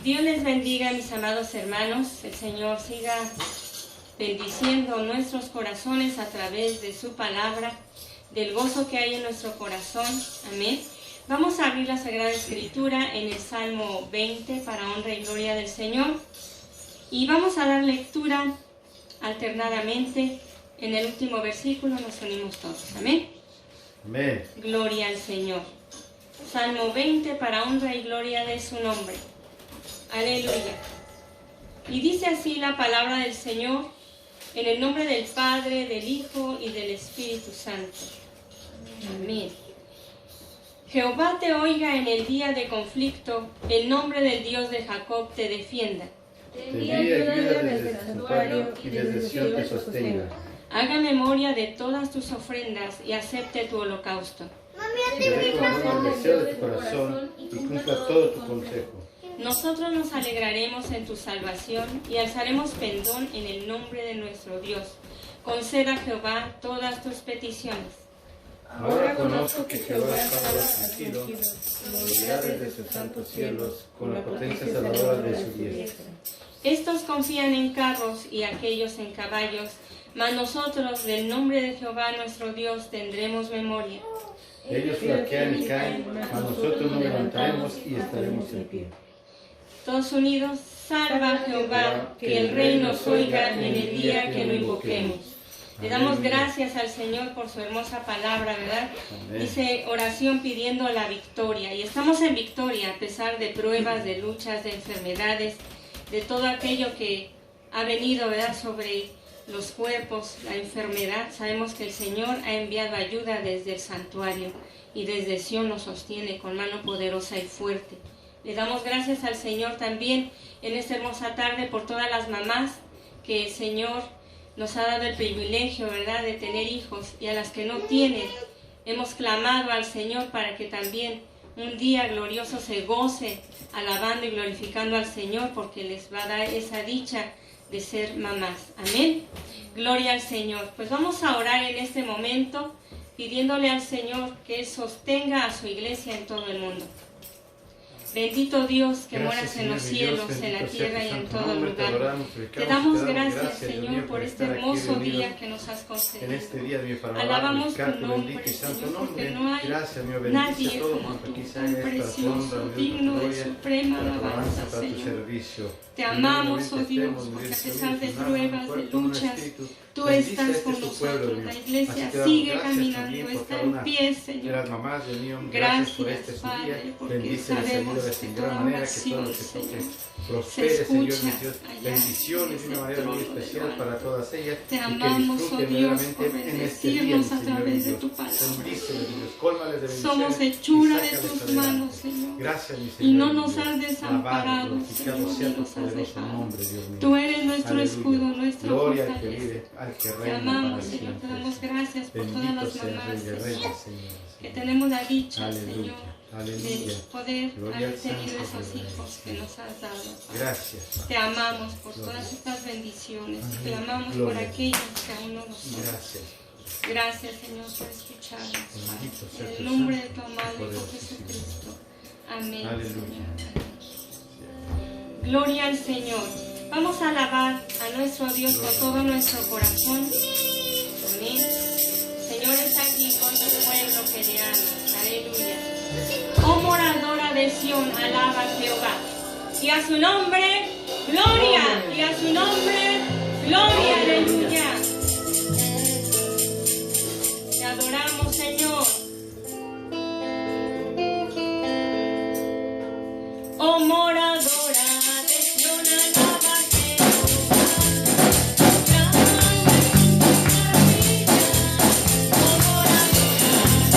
Dios les bendiga, mis amados hermanos. El Señor siga bendiciendo nuestros corazones a través de su palabra, del gozo que hay en nuestro corazón. Amén. Vamos a abrir la Sagrada Escritura en el Salmo 20 para honra y gloria del Señor. Y vamos a dar lectura alternadamente. En el último versículo nos unimos todos. Amén. Amén. Gloria al Señor. Salmo 20 para honra y gloria de su nombre. Aleluya. Y dice así la palabra del Señor, en el nombre del Padre, del Hijo y del Espíritu Santo. Amén. Jehová te oiga en el día de conflicto, el nombre del Dios de Jacob te defienda. Te envíe ayuda desde el santuario y desde Sion te sostenga. Haga memoria de todas tus ofrendas y acepte tu holocausto. Te dé conforme al deseo de tu corazón y cumpla todo tu consejo. Nosotros nos alegraremos en tu salvación y alzaremos pendón en el nombre de nuestro Dios. Conceda, Jehová, todas tus peticiones. Ahora conozco que Jehová está afligido, morirá desde sus santos cielos, con la potencia salvadora de su diestra. Estos confían en carros y aquellos en caballos, mas nosotros del nombre de Jehová nuestro Dios tendremos memoria. Ellos flaquean y caen, mas nosotros nos levantaremos y estaremos en pie. Todos unidos, salva Jehová, que el Rey nos oiga en el día que lo invoquemos. Le damos gracias al Señor por su hermosa palabra, ¿verdad? Amén. Dice oración pidiendo la victoria. Y estamos en victoria a pesar de pruebas, de luchas, de enfermedades, de todo aquello que ha venido, ¿verdad?, sobre los cuerpos, la enfermedad. Sabemos que el Señor ha enviado ayuda desde el santuario y desde Sion nos sostiene con mano poderosa y fuerte. Le damos gracias al Señor también en esta hermosa tarde por todas las mamás que el Señor nos ha dado el privilegio, ¿verdad?, de tener hijos, y a las que no tienen. Hemos clamado al Señor para que también un día glorioso se goce alabando y glorificando al Señor, porque les va a dar esa dicha de ser mamás. Amén. Gloria al Señor. Pues vamos a orar en este momento pidiéndole al Señor que Él sostenga a su iglesia en todo el mundo. Bendito Dios que moras en los cielos, en la tierra y en todo lugar. Te damos gracias, Señor, por este hermoso día que nos has concedido. En este día, mi Padre, Alabamos tu tu nombre, bendito y santo Señor, porque nombre. no hay Gracias, mi nadie todo como cuanto tú, quizá tan esta precioso, honra, digno de gloria, suprema para alabanza, para tu Señor. servicio. Te amamos, oh Dios, porque a pesar de pruebas, de luchas, tú estás con nosotros. La iglesia sigue caminando, está en pie, Señor. Gracias, Padre, porque sabemos que toda oración, Señor, se escucha allá. Bendiciones de una manera muy especial para todas ellas. Te amamos, oh Dios, por bendecirnos a través de tu palabra. Somos hechura de tus manos, Señor. Gracias, mi Señor. Y no nos has desamparado, Señor, ni nos has dejado. Tú eres nuestro escudo, nuestra fortaleza. Te amamos, Señor. Te damos gracias por todas las mamás, Señor, que tenemos la dicha, Señor, de poder haber tenido esos hijos que nos has dado. Gracias. Te amamos por todas estas bendiciones. Clamamos por aquellos que aún no nos son. Gracias, Señor, por escucharnos. En el nombre de tu amado Hijo Jesucristo. Amén. Señor. Gloria al Señor. Vamos a alabar a nuestro Dios con todo nuestro corazón. Amén. Señor está aquí con tu pueblo que le ama. Aleluya. Oh moradora de Sion, alaba a Jehová. Y a su nombre, gloria. Y a su nombre, gloria. Aleluya. Te adoramos, Señor. Oh moradora de Sion, alaba a Jehová. Oh moradora de Sion, alaba a Jehová.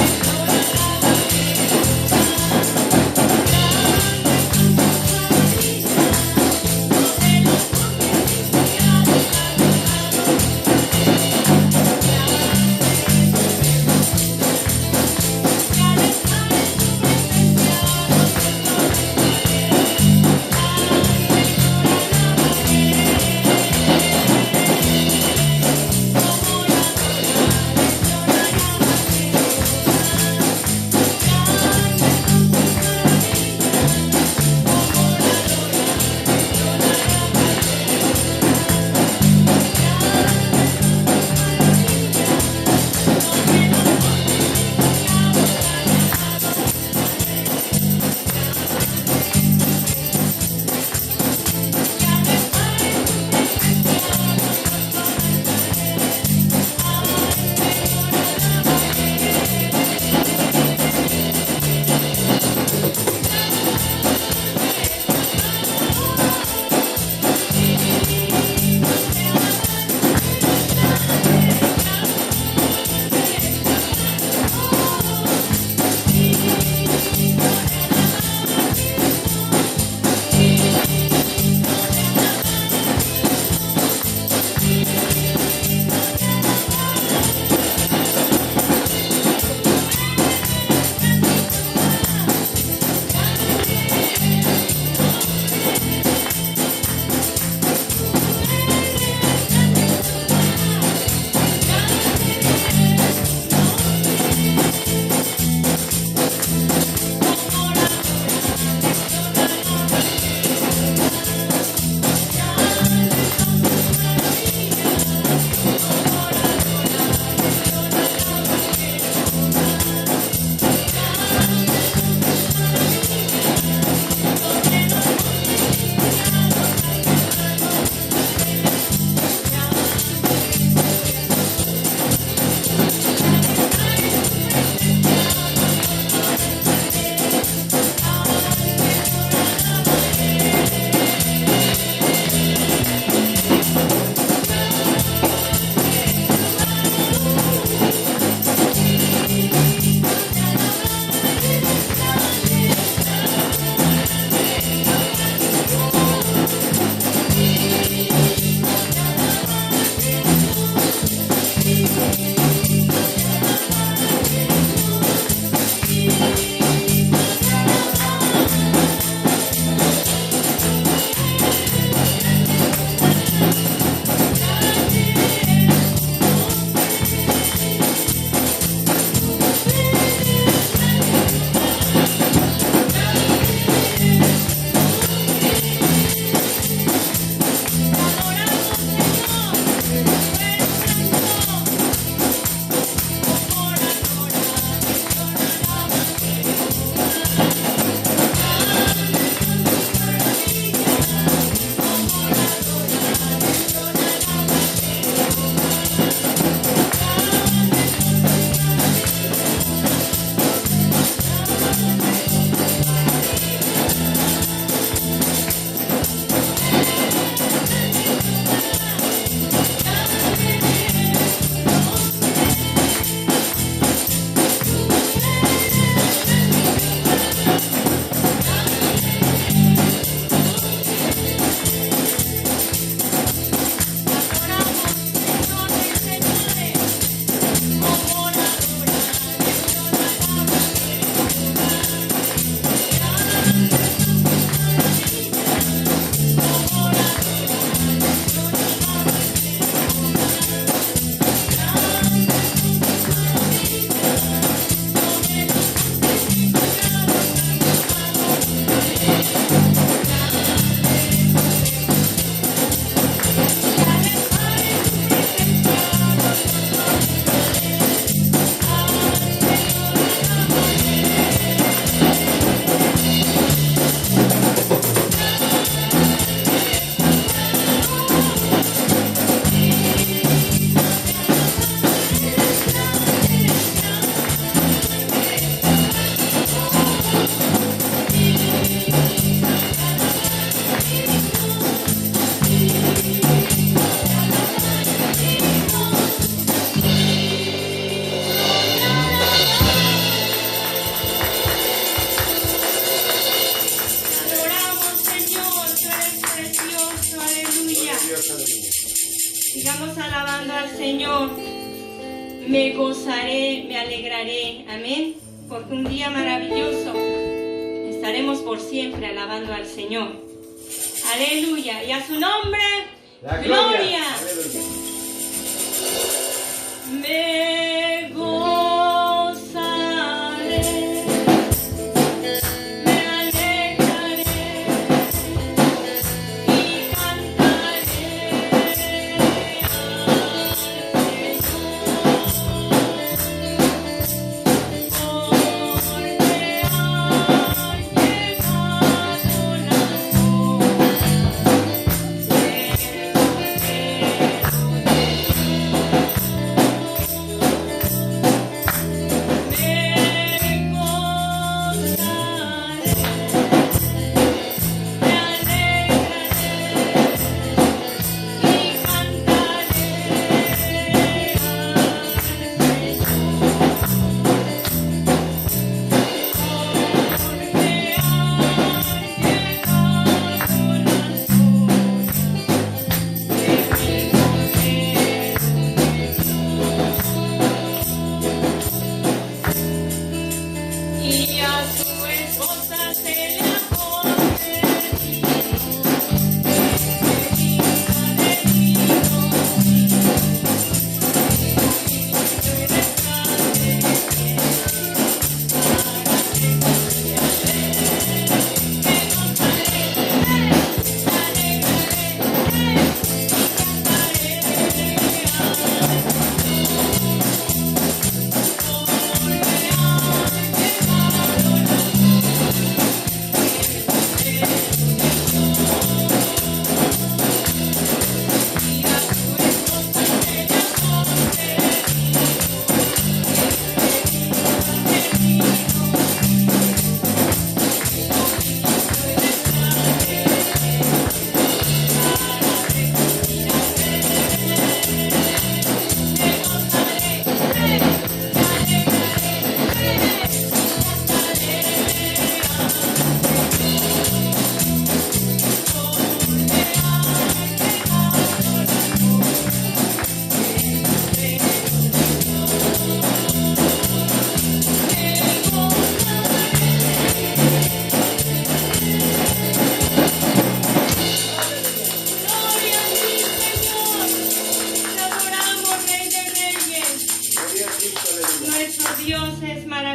Dios, aleluya. Sigamos alabando al Señor. Me gozaré, me alegraré. Amén. Porque un día maravilloso estaremos por siempre alabando al Señor. Aleluya. Y a su nombre, La gloria. Aleluya. Me gozaré, me alegraré y cantaré al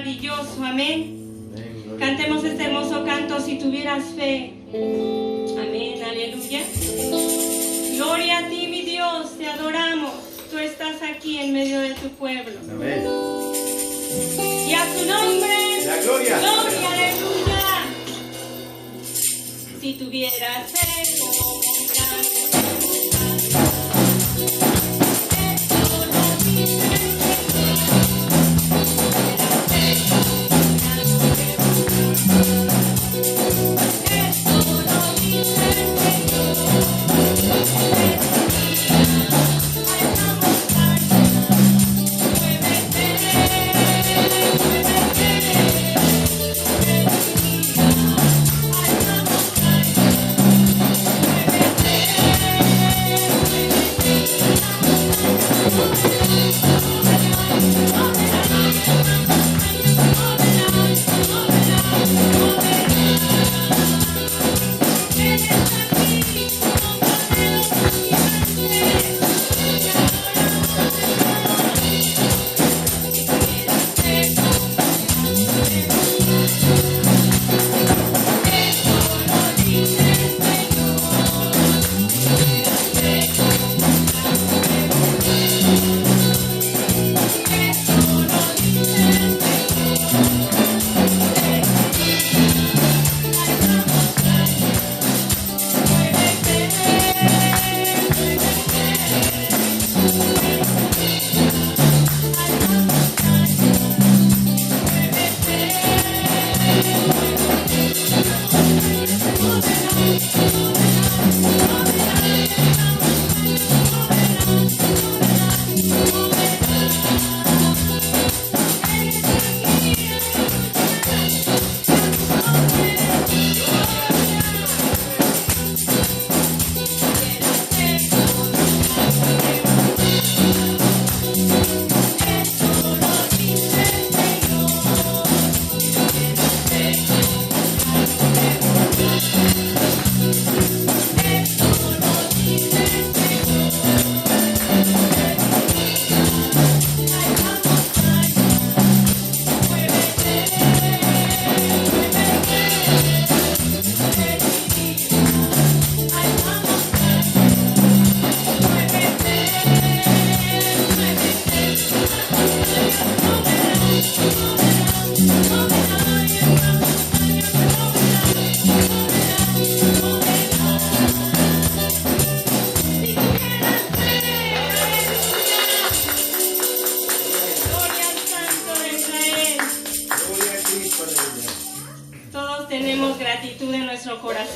maravilloso, amén. Cantemos este hermoso canto, si tuvieras fe. Amén, aleluya. Gloria a ti, mi Dios, te adoramos. Tú estás aquí en medio de tu pueblo. Amén. Y a tu nombre, la gloria. Gloria, aleluya. Si tuvieras fe como un grano de esto lo dice el Señor.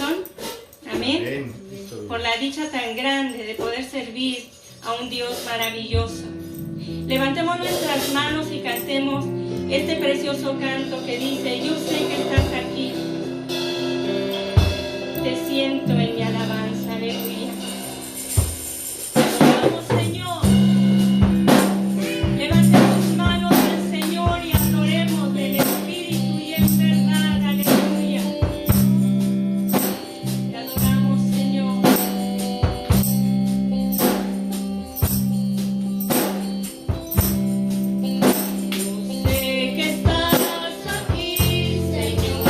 salvación. Amén. Amén. Por la dicha tan grande de poder servir a un Dios maravilloso. Levantemos nuestras manos y cantemos este precioso canto que dice: yo sé que estás aquí, te siento en mi alabanza. Aleluya. Vamos, Señor. Levantemos manos al Señor y adoremos del Espíritu y en verdad. Aleluya. Te adoramos, Señor. Yo sé que estás aquí, Señor.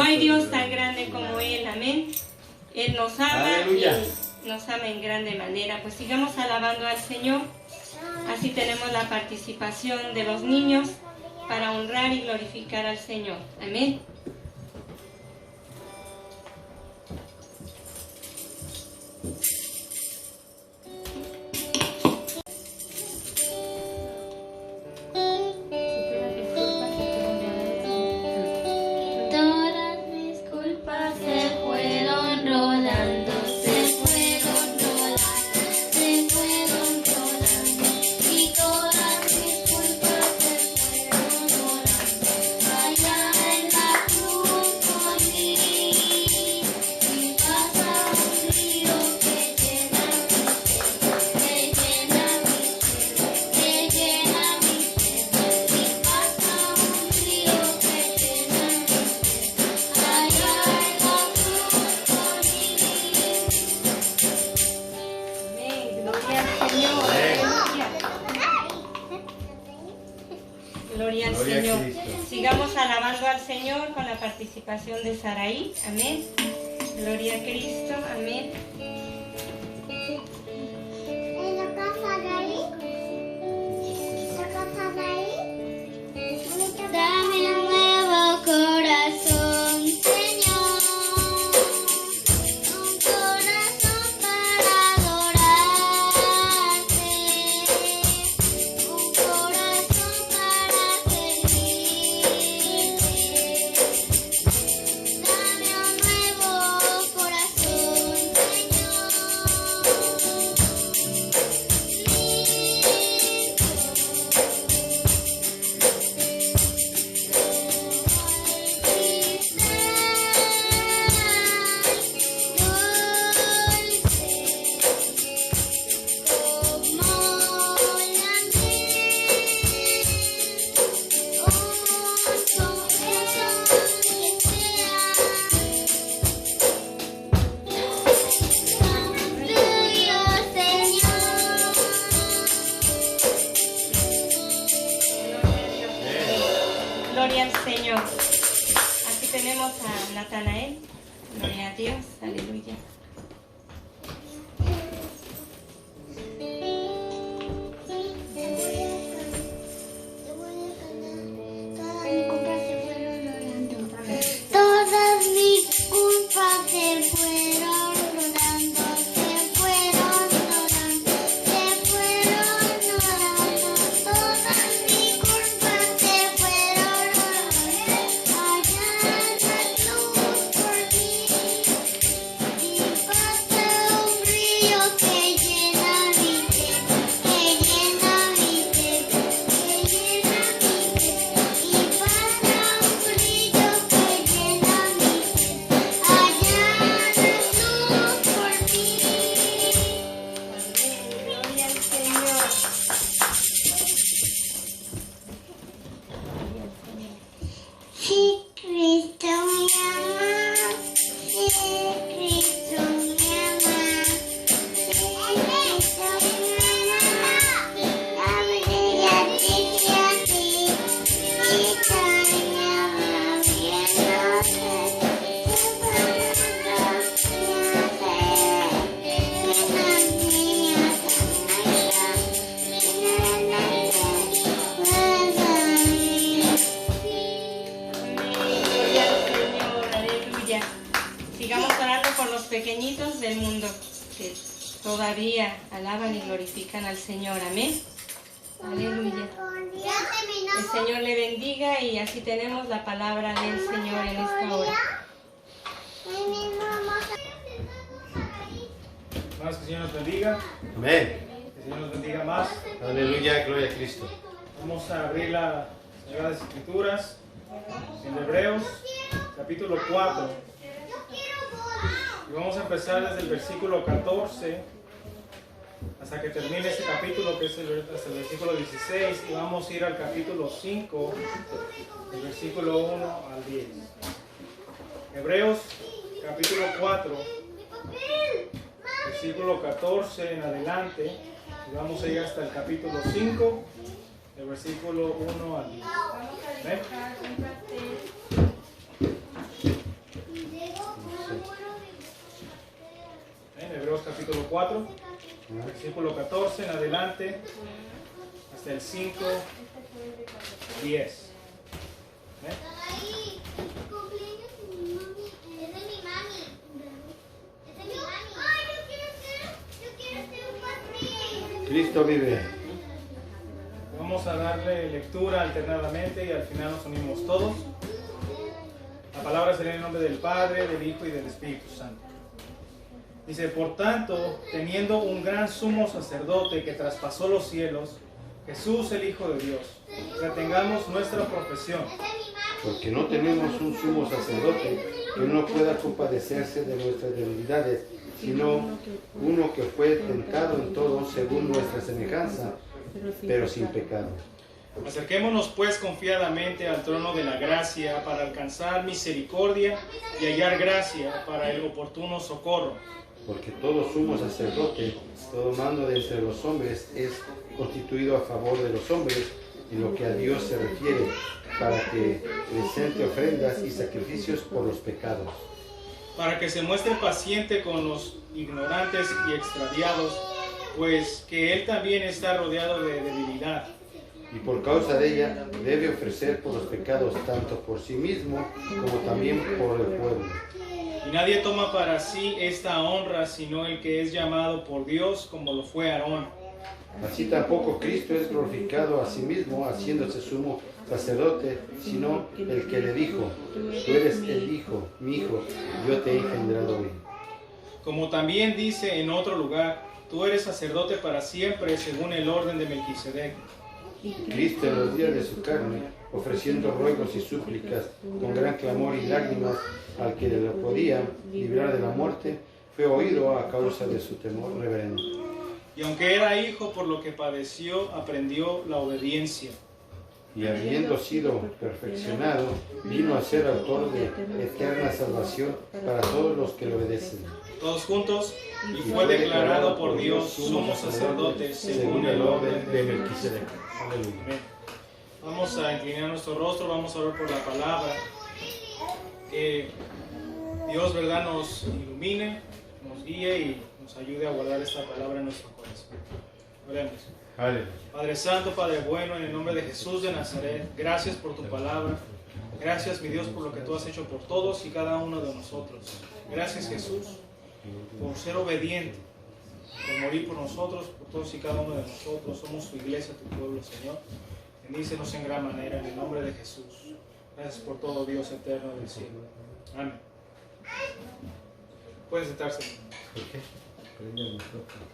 No hay Dios tan grande como Él, amén. Él nos ama. Aleluya. Y nos ama en grande manera. Pues sigamos alabando al Señor. Así tenemos la participación de los niños para honrar y glorificar al Señor. Amén. Gloria al Señor. Sigamos alabando al Señor con la participación de Saraí. Amén. Gloria a Cristo. Amén. Dame un nuevo corazón, Señor, un corazón para adorarte, un corazón para servirte. Dame un nuevo corazón, Señor, Gloria al Señor. Aquí tenemos a Natanael. Gloria a Dios. Aleluya. todas mis culpas se fueron rodando, se fueron rodando, se fueron rodando. Todas mis culpas se fueron rodando. Allá en la cruz por mí. Y pasa un río que llena mi ser, que llena mi ser, que llena mi ser. Y pasa un río que llena mi ser, allá en la cruz por mí. Gloria al Señor. Si Cristo me ama, si Cristo me ama, si Cristo me ama, abre a ti y a ti, y también me ama viéndote, Gloria al Señor. Aleluya. Sigamos orando por los pequeñitos del mundo que todavía alaban y glorifican al Señor. Amén. Aleluya. El Señor le bendiga y así tenemos la palabra del Señor en esta hora. Más que el Señor nos bendiga, Amén. que el Señor nos bendiga más. Aleluya, gloria a Cristo. Vamos a abrir las Sagradas Escrituras en Hebreos, capítulo 4. Y vamos a empezar desde el versículo 14 hasta que termine este capítulo, que es hasta el versículo 16. Y vamos a ir al capítulo 5, del versículo 1 al 10. Hebreos, capítulo 4, versículo 14 en adelante. Y vamos a ir hasta el capítulo 5, del versículo 1 al 10. ¿Ven? 4, versículo 14 en adelante, hasta el 5, 10. Ahí, cumpleaños de mi mami. Es de mi mami. Es de mi mami. Ay, yo quiero hacer un pastel. Cristo vive. Vamos a darle lectura alternadamente y al final nos unimos todos. La palabra será en el nombre del Padre, del Hijo y del Espíritu Santo. Dice, por tanto, teniendo un gran sumo sacerdote que traspasó los cielos, Jesús el Hijo de Dios, retengamos nuestra profesión. Porque no tenemos un sumo sacerdote que no pueda compadecerse de nuestras debilidades, sino uno que fue tentado en todo según nuestra semejanza, pero sin pecado. Acerquémonos pues confiadamente al trono de la gracia para alcanzar misericordia y hallar gracia para el oportuno socorro. Porque todo sumo sacerdote, todo mando de entre los hombres es constituido a favor de los hombres en lo que a Dios se refiere, para que presente ofrendas y sacrificios por los pecados. Para que se muestre paciente con los ignorantes y extraviados, pues que Él también está rodeado de debilidad. Y por causa de ella debe ofrecer por los pecados tanto por sí mismo como también por el pueblo. Y nadie toma para sí esta honra sino el que es llamado por Dios, como lo fue Aarón. Así tampoco Cristo es glorificado a sí mismo haciéndose sumo sacerdote, sino el que le dijo: tú eres el Hijo, mi Hijo, yo te he engendrado hoy. Como también dice en otro lugar, tú eres sacerdote para siempre según el orden de Melquisedec. Cristo en los días de su carne, ofreciendo ruegos y súplicas con gran clamor y lágrimas al que lo podía librar de la muerte, fue oído a causa de su temor reverendo. Y aunque era hijo, por lo que padeció, aprendió la obediencia. Y habiendo sido perfeccionado, vino a ser autor de eterna salvación para todos los que le obedecen. Todos juntos, y fue declarado por Dios sumo sacerdote según el orden de Melquisedec. Aleluya. Amén. Vamos a inclinar nuestro rostro, vamos a orar por la palabra. Que Dios, verdad, nos ilumine, nos guíe y nos ayude a guardar esta palabra en nuestro corazón. Oremos. Aleluya. Padre Santo, Padre bueno, en el nombre de Jesús de Nazaret, gracias por tu palabra. Gracias, mi Dios, por lo que tú has hecho por todos y cada uno de nosotros. Gracias, Jesús, por ser obediente, por morir por nosotros, por todos y cada uno de nosotros. Somos tu iglesia, tu pueblo, Señor. Bendícenos en gran manera, en el nombre de Jesús. Gracias por todo, Dios eterno del cielo. Amén. Pueden sentarse. ¿Por qué? Prende el micrófono.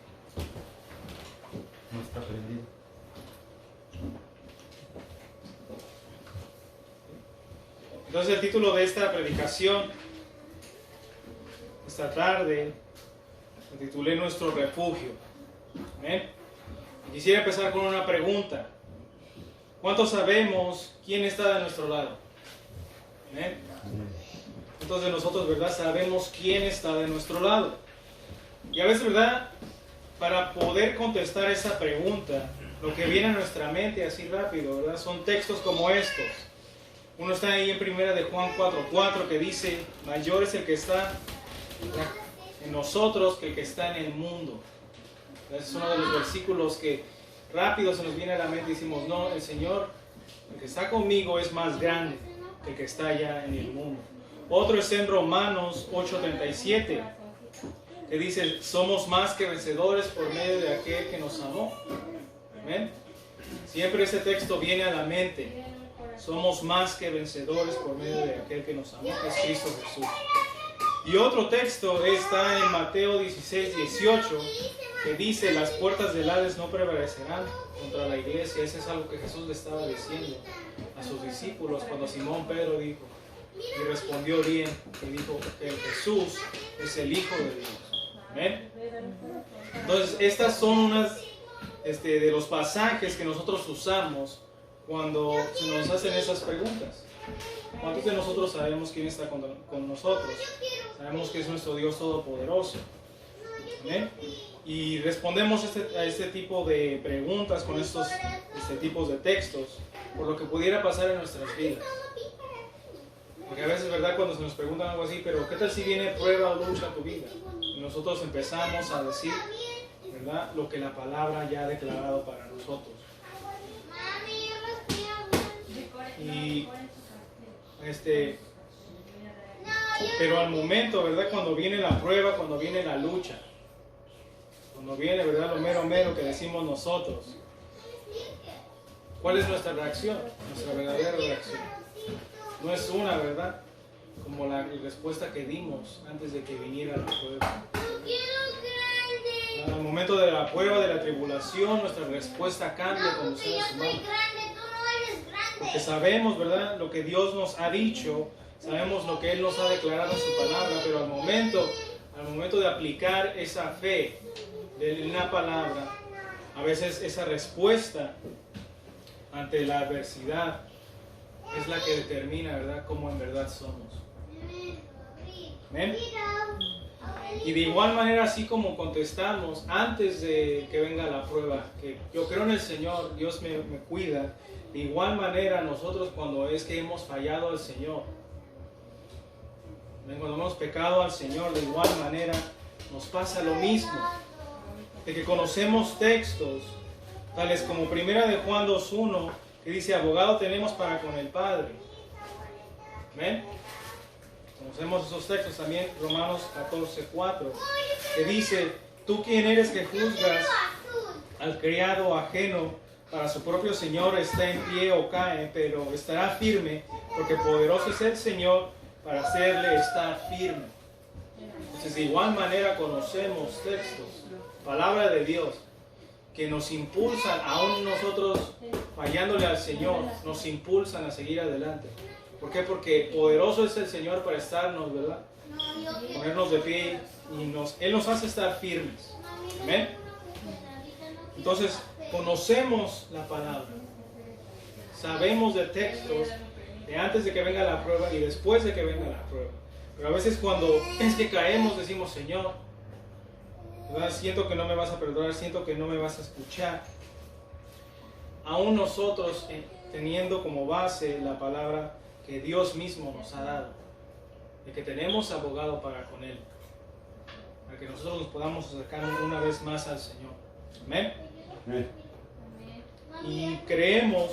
No está prendido. Entonces el título de esta predicación, esta tarde, lo titulé Nuestro Refugio. ¿Amén? Y quisiera empezar con una pregunta. ¿Cuántos sabemos quién está de nuestro lado? ¿Amén? Entonces nosotros, ¿verdad? Sabemos quién está de nuestro lado. Y a veces, ¿verdad? Para poder contestar esa pregunta, lo que viene a nuestra mente así rápido, ¿verdad? Son textos como estos. Uno está ahí en primera de Juan 4:4 que dice, mayor es el que está en nosotros que el que está en el mundo. Ese es uno de los versículos que rápido se nos viene a la mente y decimos, no, el Señor, el que está conmigo es más grande que el que está allá en el mundo. Otro es en Romanos 8:37, que dice, somos más que vencedores por medio de aquel que nos amó. ¿Amén? Siempre ese texto viene a la mente. Somos más que vencedores por medio de aquel que nos amó, que es Cristo Jesús. Y otro texto está en Mateo 16:18, que dice, las puertas del Hades no prevalecerán contra la iglesia. Ese es algo que Jesús le estaba diciendo a sus discípulos cuando Simón Pedro dijo, y respondió bien, y dijo que Jesús es el Hijo de Dios. ¿Amén? Entonces, estas son unas de los pasajes que nosotros usamos cuando se nos hacen esas preguntas. ¿Cuántos de nosotros sabemos quién está con nosotros? Sabemos que es nuestro Dios Todopoderoso. ¿Amén? Y respondemos a este tipo de preguntas con estos tipos de textos por lo que pudiera pasar en nuestras vidas. Porque a veces, ¿verdad? Cuando se nos preguntan algo así, pero ¿qué tal si viene prueba o lucha a tu vida? Y nosotros empezamos a decir, ¿verdad? Lo que la palabra ya ha declarado para nosotros. Y pero al momento, ¿verdad? Cuando viene la prueba, cuando viene la lucha, cuando viene, ¿verdad? Lo mero mero que decimos nosotros, ¿cuál es nuestra reacción? Nuestra verdadera reacción. No es una, ¿verdad? Como la respuesta que dimos antes de que viniera la prueba. Al momento de la prueba, de la tribulación, nuestra respuesta cambia como seres humanos. Porque sabemos, ¿verdad? Lo que Dios nos ha dicho, sabemos lo que Él nos ha declarado en su palabra, pero al momento de aplicar esa fe de la palabra, a veces esa respuesta ante la adversidad es la que determina, ¿verdad?, cómo en verdad somos. ¿Amén? Y de igual manera, así como contestamos antes de que venga la prueba, que yo creo en el Señor, Dios me cuida, de igual manera nosotros cuando es que hemos fallado al Señor, cuando hemos pecado al Señor, de igual manera nos pasa lo mismo, de que conocemos textos, tales como 1 de Juan 2:1, que dice, abogado tenemos para con el Padre. ¿Ven? Conocemos esos textos también, Romanos 14:4, que dice, tú quién eres que juzgas al criado ajeno, para su propio Señor está en pie o cae, pero estará firme, porque poderoso es el Señor para hacerle estar firme. Entonces, de igual manera conocemos textos, palabra de Dios, que nos impulsan, aún nosotros fallándole al Señor, nos impulsan a seguir adelante. ¿Por qué? Porque poderoso es el Señor para estarnos, ¿verdad? Ponernos de pie y Él nos hace estar firmes. ¿Amén? Entonces, conocemos la palabra. Sabemos de textos de antes de que venga la prueba y después de que venga la prueba. Pero a veces cuando es que caemos decimos, Señor, ¿verdad? Siento que no me vas a perdonar, siento que no me vas a escuchar. Aún nosotros teniendo como base la palabra que Dios mismo nos ha dado, de que tenemos abogado para con Él, para que nosotros nos podamos acercar una vez más al Señor. Amén. Amén. Y creemos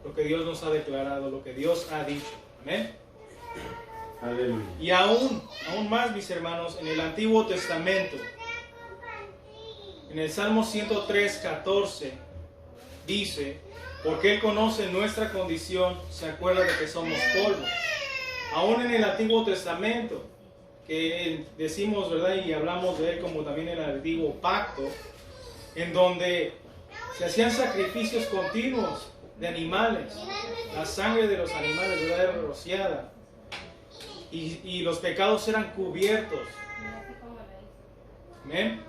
lo que Dios nos ha declarado, lo que Dios ha dicho. Amén. Aleluya. Y aún más, mis hermanos, en el Antiguo Testamento, en el Salmo 103:14, dice, porque Él conoce nuestra condición, se acuerda de que somos polvo. Aún en el Antiguo Testamento, que decimos, ¿verdad? Y hablamos de Él como también en el Antiguo Pacto, en donde se hacían sacrificios continuos de animales, la sangre de los animales, ¿verdad?, era rociada, y los pecados eran cubiertos. ¿Amén?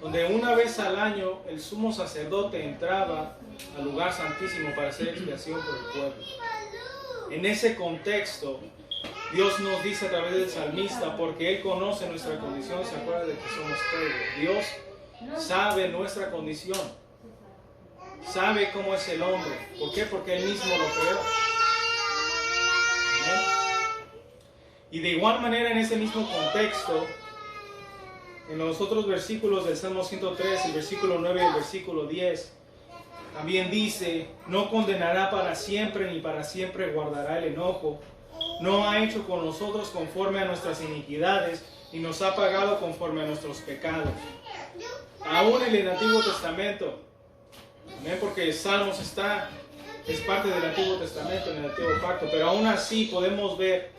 Donde una vez al año el sumo sacerdote entraba al lugar santísimo para hacer expiación por el pueblo. En ese contexto, Dios nos dice a través del salmista, porque Él conoce nuestra condición, se acuerda de que somos polvo. Dios sabe nuestra condición, sabe cómo es el hombre. ¿Por qué? Porque Él mismo lo creó. ¿Amén? Y de igual manera, en ese mismo contexto, en los otros versículos del Salmo 103, el versículo 9 y el versículo 10, también dice, no condenará para siempre, ni para siempre guardará el enojo. No ha hecho con nosotros conforme a nuestras iniquidades, ni nos ha pagado conforme a nuestros pecados. Aún en el Antiguo Testamento, ¿amén? Porque Salmos es parte del Antiguo Testamento, en el Antiguo Pacto, pero aún así podemos ver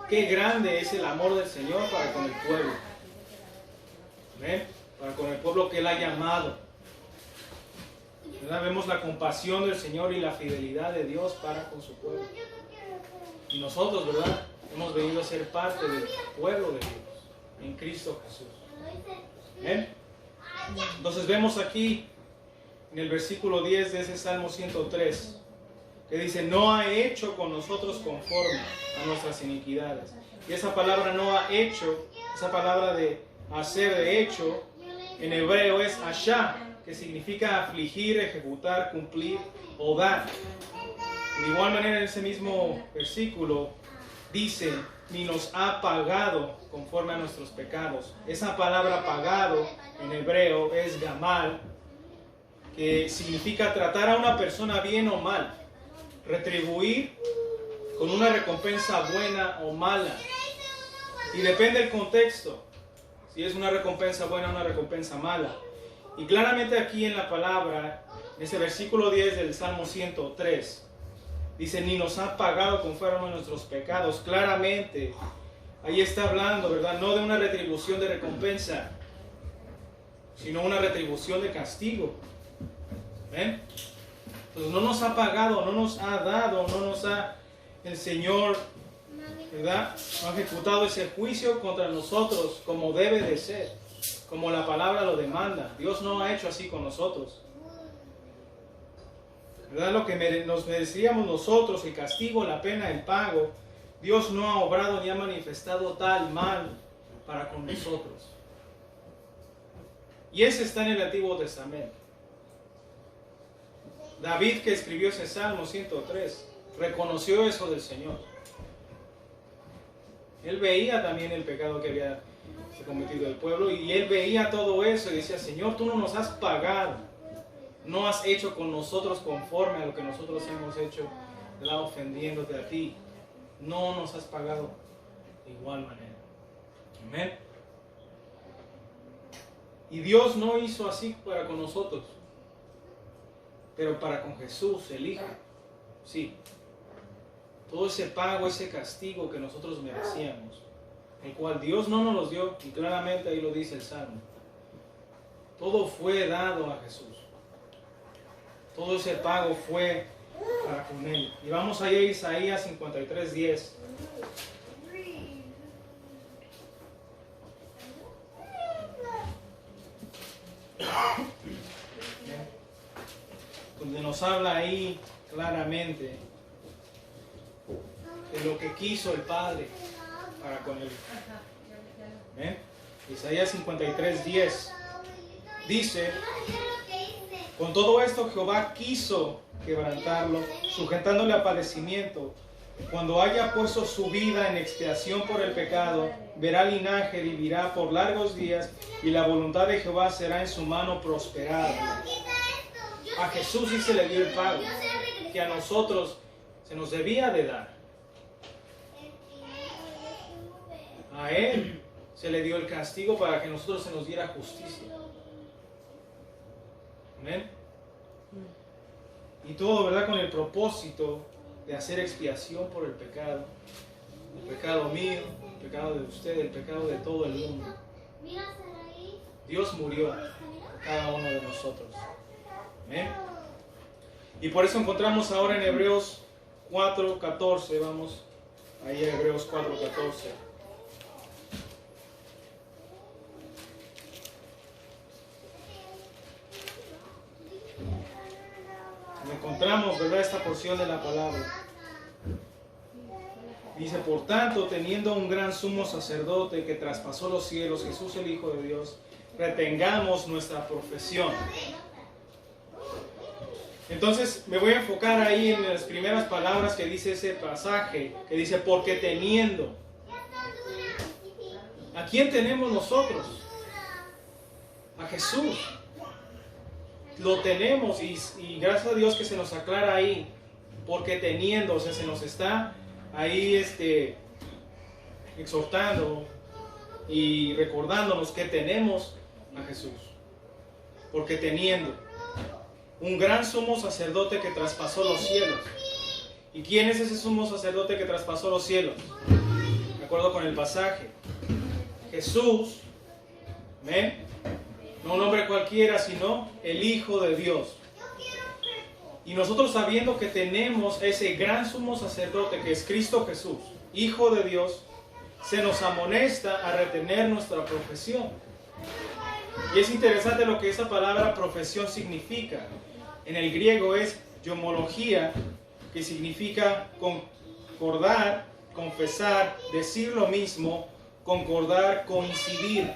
qué grande es el amor del Señor para con el pueblo. ¿Amén? Para con el pueblo que Él ha llamado. ¿Verdad? Vemos la compasión del Señor y la fidelidad de Dios para con su pueblo. Y nosotros, ¿verdad?, hemos venido a ser parte del pueblo de Dios en Cristo Jesús. ¿Amén? Entonces vemos aquí en el versículo 10 de ese Salmo 103 que dice, no ha hecho con nosotros conforme a nuestras iniquidades. Y esa palabra no ha hecho, esa palabra de hacer, de hecho, en hebreo es ashá, que significa afligir, ejecutar, cumplir o dar. De igual manera, en ese mismo versículo dice, ni nos ha pagado conforme a nuestros pecados. Esa palabra pagado en hebreo es gamal, que significa tratar a una persona bien o mal, retribuir con una recompensa buena o mala. Y depende del contexto, si es una recompensa buena o una recompensa mala. Y claramente aquí en la palabra, en ese versículo 10 del Salmo 103, dice, ni nos ha pagado conforme a nuestros pecados. Claramente, ahí está hablando, ¿verdad? No de una retribución de recompensa, sino una retribución de castigo. ¿Ven? Entonces no nos ha pagado, no nos ha dado, no nos ha, el Señor, ¿verdad? No ha ejecutado ese juicio contra nosotros como debe de ser, como la palabra lo demanda. Dios no ha hecho así con nosotros. ¿Verdad? Lo que nos merecíamos nosotros, el castigo, la pena, el pago, Dios no ha obrado ni ha manifestado tal mal para con nosotros. Y ese está en el Antiguo Testamento. David, que escribió ese Salmo 103, reconoció eso del Señor. Él veía también el pecado que había cometido el pueblo y él veía todo eso y decía, Señor, tú no nos has pagado. No has hecho con nosotros conforme a lo que nosotros hemos hecho, ¿verdad? Ofendiéndote a ti. No nos has pagado de igual manera. Amén. Y Dios no hizo así para con nosotros, pero para con Jesús, el Hijo. Sí. Todo ese pago, ese castigo que nosotros merecíamos, el cual Dios no nos los dio, y claramente ahí lo dice el Salmo. Todo fue dado a Jesús. Todo ese pago fue para con Él. Y vamos allá a Isaías 53:10. Donde nos habla ahí claramente de lo que quiso el Padre para con Él. ¿Ven? Isaías 53:10 dice, con todo esto Jehová quiso quebrantarlo, sujetándole a padecimiento. Cuando haya puesto su vida en expiación por el pecado, verá linaje, vivirá por largos días, y la voluntad de Jehová será en su mano prosperada. A Jesús sí se le dio el pago, que a nosotros se nos debía de dar. A Él se le dio el castigo para que a nosotros se nos diera justicia. Amén. Y todo, ¿verdad? Con el propósito de hacer expiación por el pecado mío, el pecado de usted, el pecado de todo el mundo. Dios murió por cada uno de nosotros. Amén. Y por eso encontramos ahora en Hebreos 4:14, vamos ahí a Hebreos 4:14. Encontramos, ¿verdad?, esta porción de la palabra. Dice, por tanto, teniendo un gran sumo sacerdote que traspasó los cielos, Jesús el Hijo de Dios, retengamos nuestra profesión. Entonces me voy a enfocar ahí en las primeras palabras que dice ese pasaje, que dice, porque teniendo. ¿A quién tenemos nosotros? A Jesús. Lo tenemos y gracias a Dios que se nos aclara ahí, porque teniendo, o sea, se nos está ahí exhortando y recordándonos que tenemos a Jesús. Porque teniendo un gran sumo sacerdote que traspasó los cielos. ¿Y quién es ese sumo sacerdote que traspasó los cielos? De acuerdo con el pasaje, Jesús, ¿ven? No un hombre cualquiera, sino el Hijo de Dios. Y nosotros, sabiendo que tenemos ese gran sumo sacerdote que es Cristo Jesús, Hijo de Dios, se nos amonesta a retener nuestra profesión. Y es interesante lo que esa palabra profesión significa. En el griego es yomología, que significa concordar, confesar, decir lo mismo, concordar, coincidir.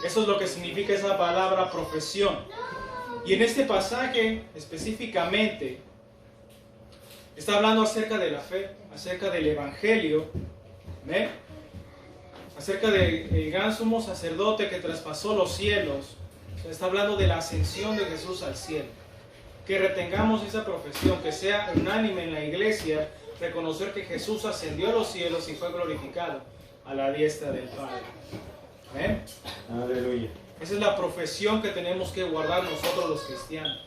Eso es lo que significa esa palabra profesión. Y en este pasaje específicamente Está hablando acerca de la fe, acerca del Evangelio, ¿ven? Acerca del gran sumo sacerdote que traspasó los cielos. Está hablando de la ascensión de Jesús al cielo. Que retengamos esa profesión, que sea unánime en la iglesia, reconocer que Jesús ascendió a los cielos y fue glorificado a la diestra del Padre. ¿Ven? Aleluya. Esa es la profesión que tenemos que guardar nosotros los cristianos.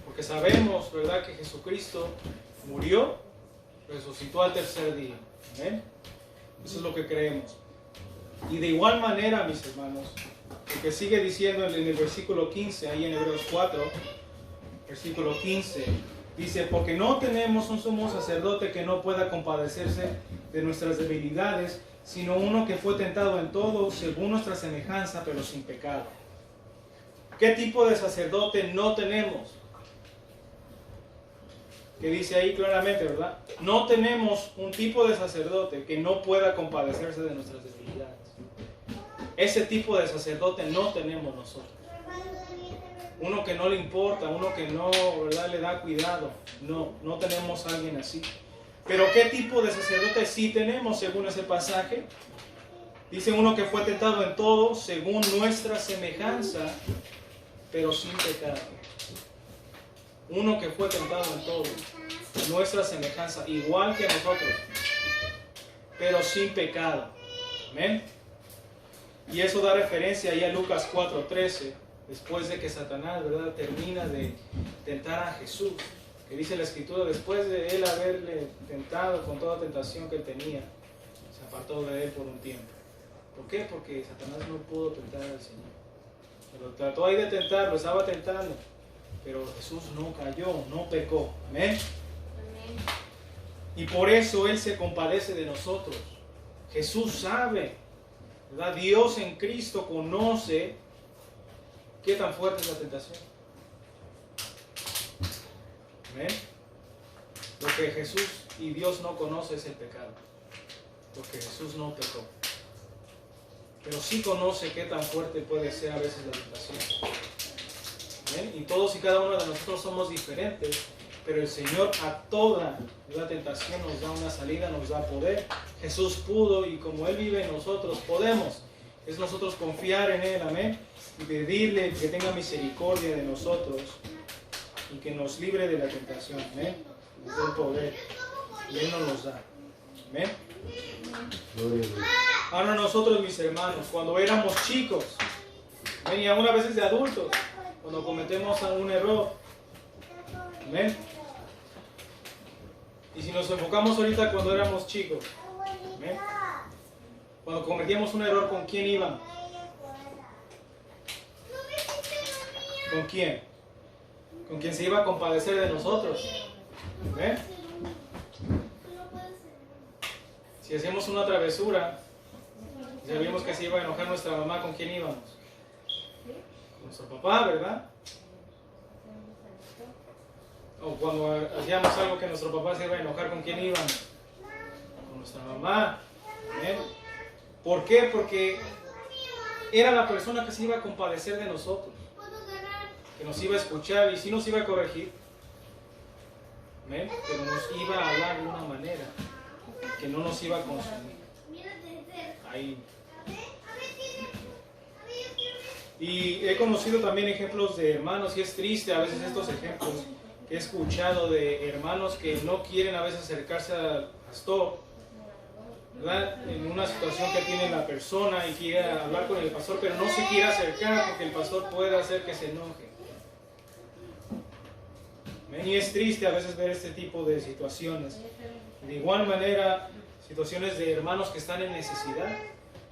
Porque sabemos, ¿verdad?, que Jesucristo murió, resucitó al tercer día. ¿Ven? Eso es lo que creemos. Y de igual manera, mis hermanos, lo que sigue diciendo en el versículo 15, ahí en Hebreos 4, versículo 15, dice, porque no tenemos un sumo sacerdote que no pueda compadecerse de nuestras debilidades, sino uno que fue tentado en todo según nuestra semejanza, pero sin pecado. ¿Qué tipo de sacerdote no tenemos? Que dice ahí claramente, ¿verdad? No tenemos un tipo de sacerdote que no pueda compadecerse de nuestras debilidades. Ese tipo de sacerdote no tenemos nosotros. Uno que no le importa, uno que no, ¿verdad?, le da cuidado. No tenemos a alguien así. Pero ¿qué tipo de sacerdote sí tenemos según ese pasaje? Dice uno que fue tentado en todo según nuestra semejanza, pero sin pecado. Uno que fue tentado en todo, nuestra semejanza, igual que nosotros, pero sin pecado. ¿Amén? Y eso da referencia ahí a Lucas 4:13, después de que Satanás, ¿verdad?, termina de tentar a Jesús. Que dice la Escritura, después de él haberle tentado con toda tentación que él tenía, se apartó de él por un tiempo. ¿Por qué? Porque Satanás no pudo tentar al Señor. Lo trató ahí de tentar, lo estaba tentando, pero Jesús no cayó, no pecó. ¿Amén? Y por eso Él se compadece de nosotros. Jesús sabe, ¿verdad? Dios en Cristo conoce qué tan fuerte es la tentación. ¿Amén? Lo que Jesús y Dios no conoce es el pecado. Porque Jesús no pecó. Pero sí conoce qué tan fuerte puede ser a veces la tentación. ¿Amén? Y todos y cada uno de nosotros somos diferentes. Pero el Señor a toda la tentación nos da una salida, nos da poder. Jesús pudo, y como Él vive en nosotros, podemos. Es nosotros confiar en Él, amén, y pedirle que tenga misericordia de nosotros y que nos libre de la tentación, amén. Nos dé el poder y Él nos los da, amén. Ahora nosotros, mis hermanos, cuando éramos chicos, amén, y aún a veces de adultos, cuando cometemos algún error, amén. Y si nos enfocamos ahorita cuando éramos chicos, amén, cuando cometíamos un error, ¿con quién íbamos? ¿Con quién? Con quien se iba a compadecer de nosotros. ¿Amén? Si hacíamos una travesura y sabíamos que se iba a enojar nuestra mamá, ¿con quién íbamos? Con nuestro papá, ¿verdad? O cuando hacíamos algo que nuestro papá se iba a enojar, ¿con quién íbamos? Con nuestra mamá. ¿Amén? ¿Por qué? Porque era la persona que se iba a compadecer de nosotros, que nos iba a escuchar y sí nos iba a corregir. ¿Amén? Pero nos iba a hablar de una manera que no nos iba a consumir. Ahí. Y he conocido también ejemplos de hermanos, y es triste a veces estos ejemplos que he escuchado de hermanos que no quieren a veces acercarse al pastor, ¿verdad?, en una situación que tiene la persona y quiere hablar con el pastor, pero no se quiere acercar porque el pastor puede hacer que se enoje. Y es triste a veces ver este tipo de situaciones. De igual manera, situaciones de hermanos que están en necesidad,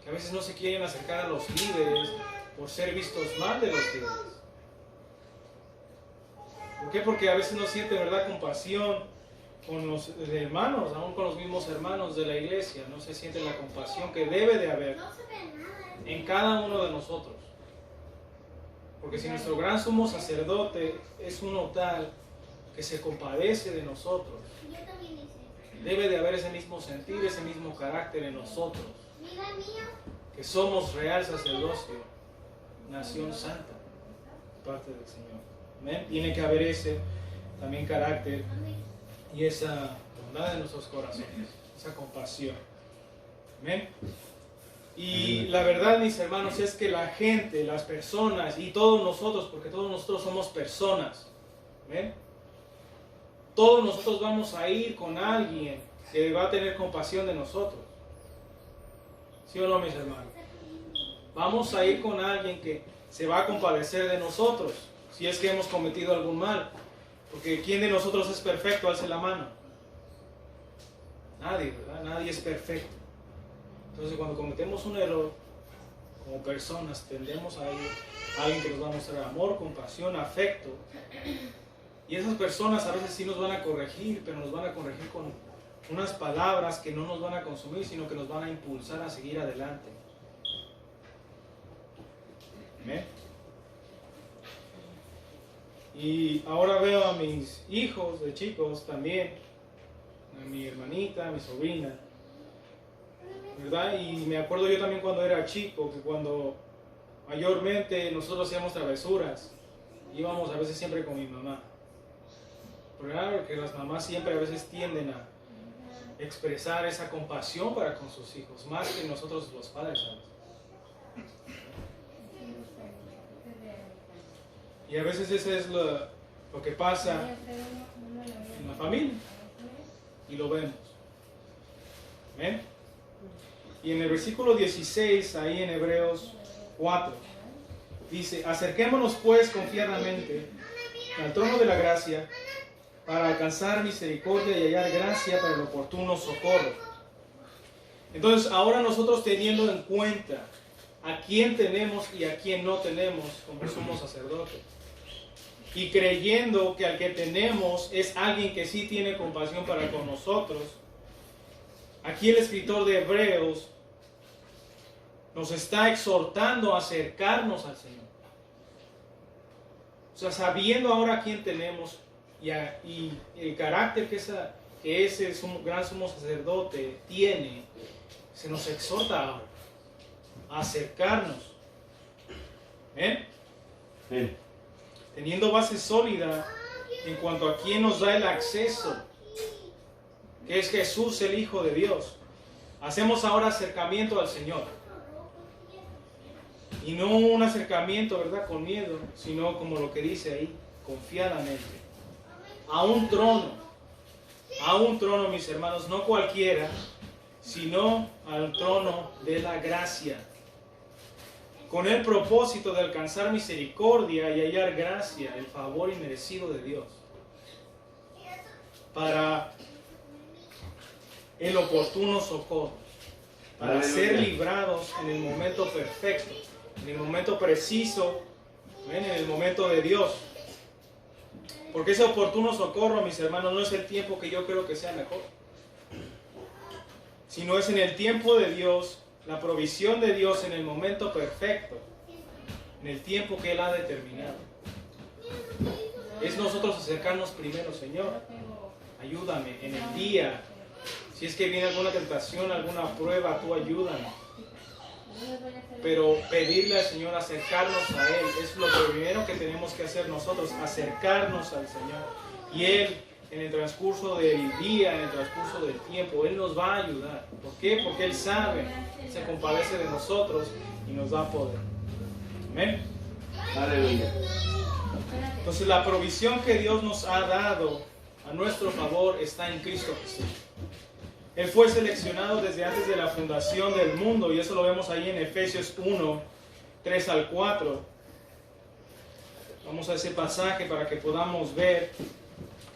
que a veces no se quieren acercar a los líderes por ser vistos mal de los líderes. ¿Por qué? Porque a veces no sienten, ¿verdad?, compasión con los hermanos, aún con los mismos hermanos de la iglesia. No se siente la compasión que debe de haber en cada uno de nosotros. Porque si nuestro gran sumo sacerdote es uno tal que se compadece de nosotros, debe de haber ese mismo sentir, ese mismo carácter en nosotros, que somos real sacerdocio, nación santa, parte del Señor. ¿Amén? Tiene que haber ese también carácter y esa bondad en nuestros corazones, esa compasión. Amén. Y la verdad, mis hermanos, es que la gente, las personas y todos nosotros, porque todos nosotros somos personas, ¿ven? Todos nosotros vamos a ir con alguien que va a tener compasión de nosotros. ¿Sí o no, mis hermanos? Vamos a ir con alguien que se va a compadecer de nosotros si es que hemos cometido algún mal. Porque ¿quién de nosotros es perfecto? Alce la mano. Nadie, ¿verdad? Nadie es perfecto. Entonces, cuando cometemos un error, como personas, tendemos a ir a alguien que nos va a mostrar amor, compasión, afecto. Y esas personas a veces sí nos van a corregir, pero nos van a corregir con unas palabras que no nos van a consumir, sino que nos van a impulsar a seguir adelante. ¿Amén? Y ahora veo a mis hijos de chicos también, a mi hermanita, a mi sobrina, ¿verdad? Y me acuerdo yo también cuando era chico, que cuando mayormente nosotros hacíamos travesuras, íbamos a veces siempre con mi mamá. Claro que las mamás siempre a veces tienden a expresar esa compasión para con sus hijos, más que nosotros los padres, ¿sabes? Y a veces eso es lo que pasa en la familia, y lo vemos. ¿Ven? Y en el versículo 16, ahí en Hebreos 4, dice: acerquémonos pues confiadamente al trono de la gracia para alcanzar misericordia y hallar gracia para el oportuno socorro. Entonces, ahora nosotros teniendo en cuenta a quién tenemos y a quién no tenemos como sumo sacerdote, y creyendo que al que tenemos es alguien que sí tiene compasión para con nosotros, aquí el escritor de Hebreos nos está exhortando a acercarnos al Señor. O sea, sabiendo ahora a quién tenemos y el carácter que ese gran sumo sacerdote tiene, se nos exhorta ahora a acercarnos. ¿Eh? Sí. Teniendo base sólida en cuanto a quién nos da el acceso, que es Jesús, el Hijo de Dios. Hacemos ahora acercamiento al Señor. Y no un acercamiento, ¿verdad?, con miedo, sino como lo que dice ahí, confiadamente. A un trono, mis hermanos, no cualquiera, sino al trono de la gracia, con el propósito de alcanzar misericordia y hallar gracia, el favor inmerecido de Dios, para el oportuno socorro, para ser librados en el momento perfecto, en el momento preciso, en el momento de Dios. Porque ese oportuno socorro, mis hermanos, no es el tiempo que yo creo que sea mejor, sino es en el tiempo de Dios, la provisión de Dios en el momento perfecto, en el tiempo que Él ha determinado. Es nosotros acercarnos primero: Señor, ayúdame en el día. Si es que viene alguna tentación, alguna prueba, tú ayúdame. Pero pedirle al Señor, acercarnos a Él, es lo primero que tenemos que hacer nosotros, acercarnos al Señor. Y Él, en el transcurso del día, en el transcurso del tiempo, Él nos va a ayudar. ¿Por qué? Porque Él sabe, se compadece de nosotros y nos da poder. Amén. Aleluya. Entonces, la provisión que Dios nos ha dado a nuestro favor está en Cristo Jesús. Él fue seleccionado desde antes de la fundación del mundo, y eso lo vemos ahí en Efesios 1, 3 al 4. Vamos a ese pasaje para que podamos ver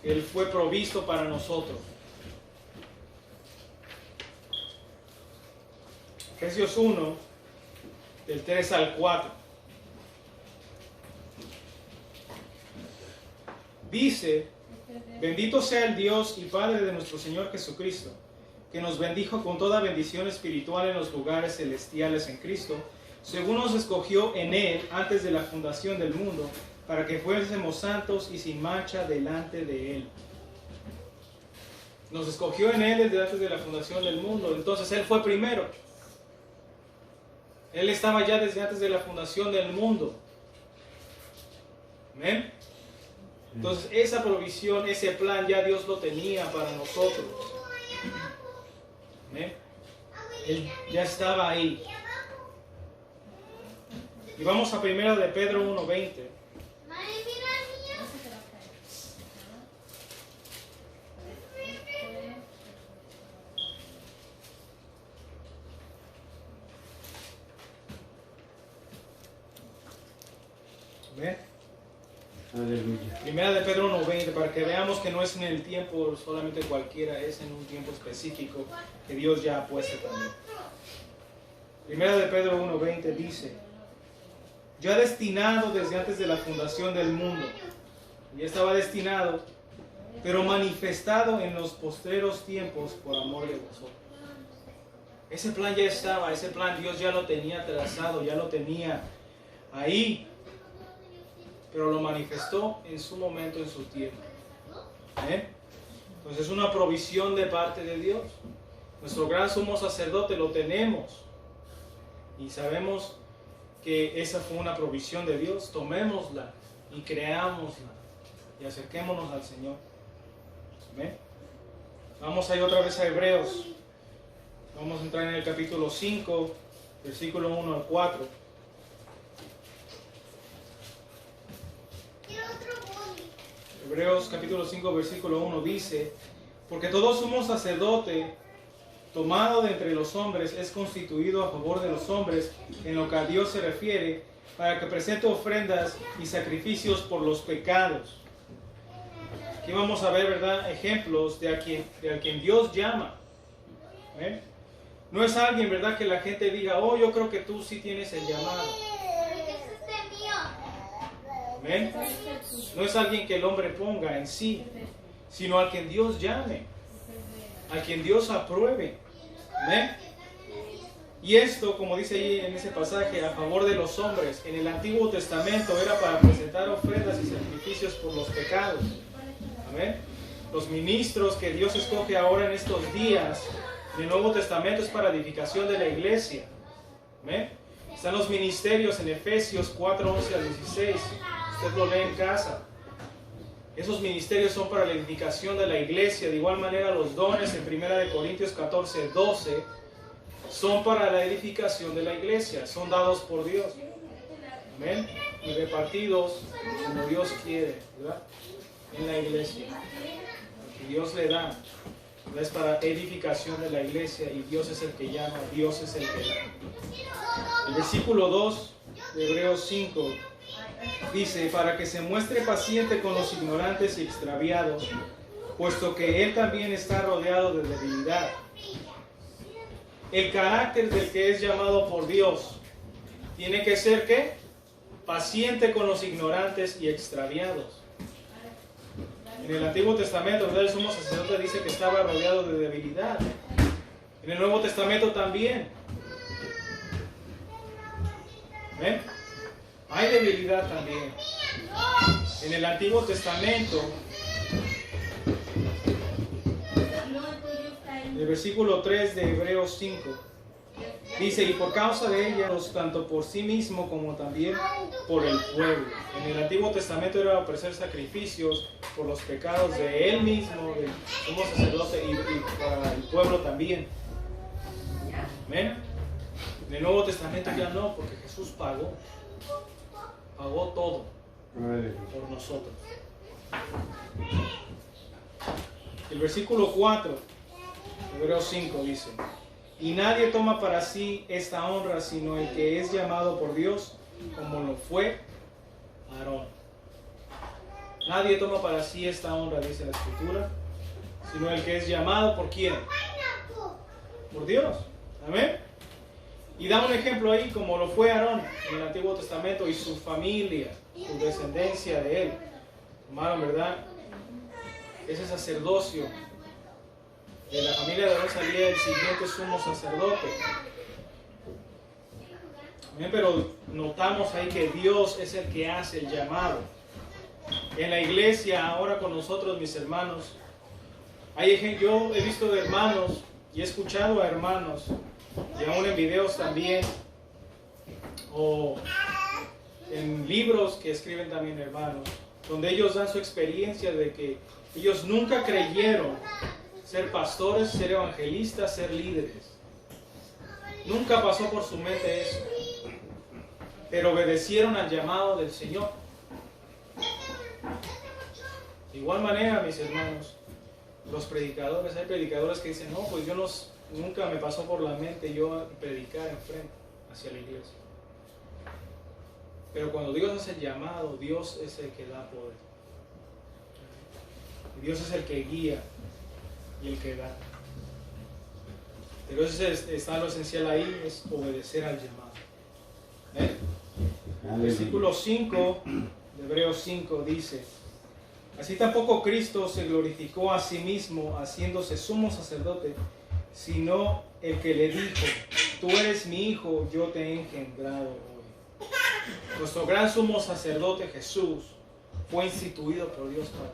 que Él fue provisto para nosotros. Efesios 1, del 3 al 4. Dice: bendito sea el Dios y Padre de nuestro Señor Jesucristo, que nos bendijo con toda bendición espiritual en los lugares celestiales en Cristo, según nos escogió en Él antes de la fundación del mundo, para que fuésemos santos y sin mancha delante de Él. Nos escogió en Él desde antes de la fundación del mundo, entonces Él fue primero. Él estaba ya desde antes de la fundación del mundo. Amén. Entonces esa provisión, ese plan ya Dios lo tenía para nosotros. ¿Eh? Él ya estaba ahí. Y vamos a 1 de Pedro 1:20. ¿Ve? Aleluya. Primera de Pedro 1:20, para que veamos que no es en el tiempo solamente cualquiera, es en un tiempo específico que Dios ya ha puesto también. Primera de Pedro 1:20 dice: ya destinado desde antes de la fundación del mundo, ya estaba destinado, pero manifestado en los postreros tiempos por amor de vosotros. Ese plan ya estaba, ese plan Dios ya lo tenía trazado, ya lo tenía ahí, pero lo manifestó en su momento, en su tiempo. Entonces es una provisión de parte de Dios. Nuestro gran sumo sacerdote lo tenemos y sabemos que esa fue una provisión de Dios. Tomémosla y creámosla y acerquémonos al Señor. ¿Amén? Vamos a ir otra vez a Hebreos. Vamos a entrar en el capítulo 5, versículo 1 al 4. Hebreos capítulo 5, versículo 1 dice: porque todo sumo sacerdote tomado de entre los hombres es constituido a favor de los hombres en lo que a Dios se refiere, para que presente ofrendas y sacrificios por los pecados. Aquí vamos a ver, ¿verdad?, ejemplos de a quien Dios llama. ¿Eh? No es alguien, ¿verdad?, que la gente diga: oh, yo creo que tú sí tienes el llamado. ¿Ven? No es alguien que el hombre ponga en sí, sino a quien Dios llame, a quien Dios apruebe. ¿Ven? Y esto, como dice ahí en ese pasaje, a favor de los hombres. En el Antiguo Testamento era para presentar ofrendas y sacrificios por los pecados. ¿Amén? Los ministros que Dios escoge ahora en estos días, en el Nuevo Testamento, es para edificación de la iglesia. ¿Amén? Están los ministerios en Efesios 4, 11 al 16. Usted lo lee en casa. Esos ministerios son para la edificación de la iglesia. De igual manera, los dones en 1 Corintios 14, 12 son para la edificación de la iglesia. Son dados por Dios. Amén. Y repartidos como Dios quiere, ¿verdad?, en la iglesia. Lo que Dios le da es para edificación de la iglesia, y Dios es el que llama, Dios es el que da. El versículo 2 de Hebreos 5 dice: para que se muestre paciente con los ignorantes y extraviados, puesto que él también está rodeado de debilidad. El carácter del que es llamado por Dios tiene que ser, ¿qué? Paciente con los ignorantes y extraviados. En el Antiguo Testamento, ¿verdad?, el sumo sacerdote dice que estaba rodeado de debilidad. En el Nuevo Testamento también. ¿Ven? Hay debilidad también. En el Antiguo Testamento, el versículo 3 de Hebreos 5, dice: y por causa de ellos, tanto por sí mismo como también por el pueblo. En el Antiguo Testamento era ofrecer sacrificios por los pecados de él mismo, del sumo sacerdote, y para el pueblo también. ¿Ven? En el Nuevo Testamento ya no, porque Jesús pagó todo por nosotros. El versículo 4 de Hebreos 5 dice: y nadie toma para sí esta honra, sino el que es llamado por Dios, como lo fue Aarón. Nadie toma para sí esta honra, dice la Escritura, sino el que es llamado ¿por quién? Por Dios. Amén. Y da un ejemplo ahí, como lo fue Aarón en el Antiguo Testamento, y su familia, su descendencia de él. Hermano, ¿verdad? Ese sacerdocio de la familia de Aarón salía el siguiente sumo sacerdote. Amén. Pero notamos ahí que Dios es el que hace el llamado. En la iglesia, ahora con nosotros, mis hermanos, yo he visto de hermanos y he escuchado a hermanos, y aún en videos también, o en libros que escriben también hermanos, donde ellos dan su experiencia de que ellos nunca creyeron ser pastores, ser evangelistas, ser líderes. Nunca pasó por su mente eso. Pero obedecieron al llamado del Señor. De igual manera, mis hermanos, los predicadores, hay predicadores que dicen, no, pues yo nunca me pasó por la mente yo predicar enfrente hacia la iglesia. Pero cuando Dios hace el llamado, Dios es el que da poder. Dios es el que guía y el que da. Pero eso está lo esencial ahí, es obedecer al llamado. Versículo 5 de Hebreos 5 dice: así tampoco Cristo se glorificó a sí mismo haciéndose sumo sacerdote, sino el que le dijo: tú eres mi hijo, yo te he engendrado hoy. Nuestro gran sumo sacerdote Jesús fue instituido por Dios Padre.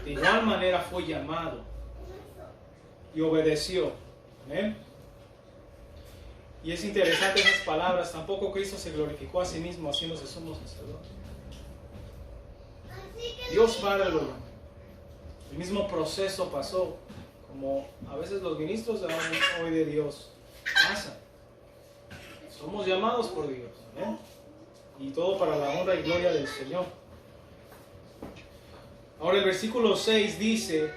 De igual manera fue llamado y obedeció. ¿Amén? Y es interesante esas palabras. Tampoco Cristo se glorificó a sí mismo haciéndose sumo sacerdote. Dios Padre lo llamó. El mismo proceso pasó, como a veces los ministros de hoy de Dios pasan. Somos llamados por Dios, ¿eh? Y todo para la honra y gloria del Señor. Ahora el versículo 6 dice: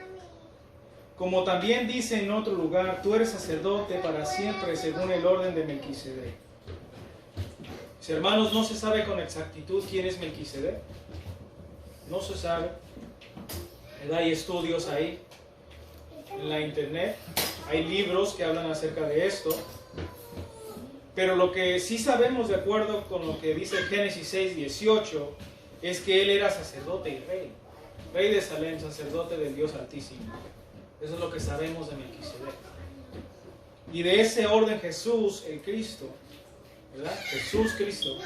como también dice en otro lugar, tú eres sacerdote para siempre según el orden de Melquisedec. Mis hermanos, no se sabe con exactitud quién es Melquisedec. No se sabe. Hay estudios ahí en la internet, hay libros que hablan acerca de esto. Pero lo que sí sabemos, de acuerdo con lo que dice Génesis 6:18, es que él era sacerdote y rey. Rey de Salem, sacerdote del Dios Altísimo. Eso es lo que sabemos de Melquisedec. Y de ese orden Jesús, el Cristo, ¿verdad? Jesús Cristo,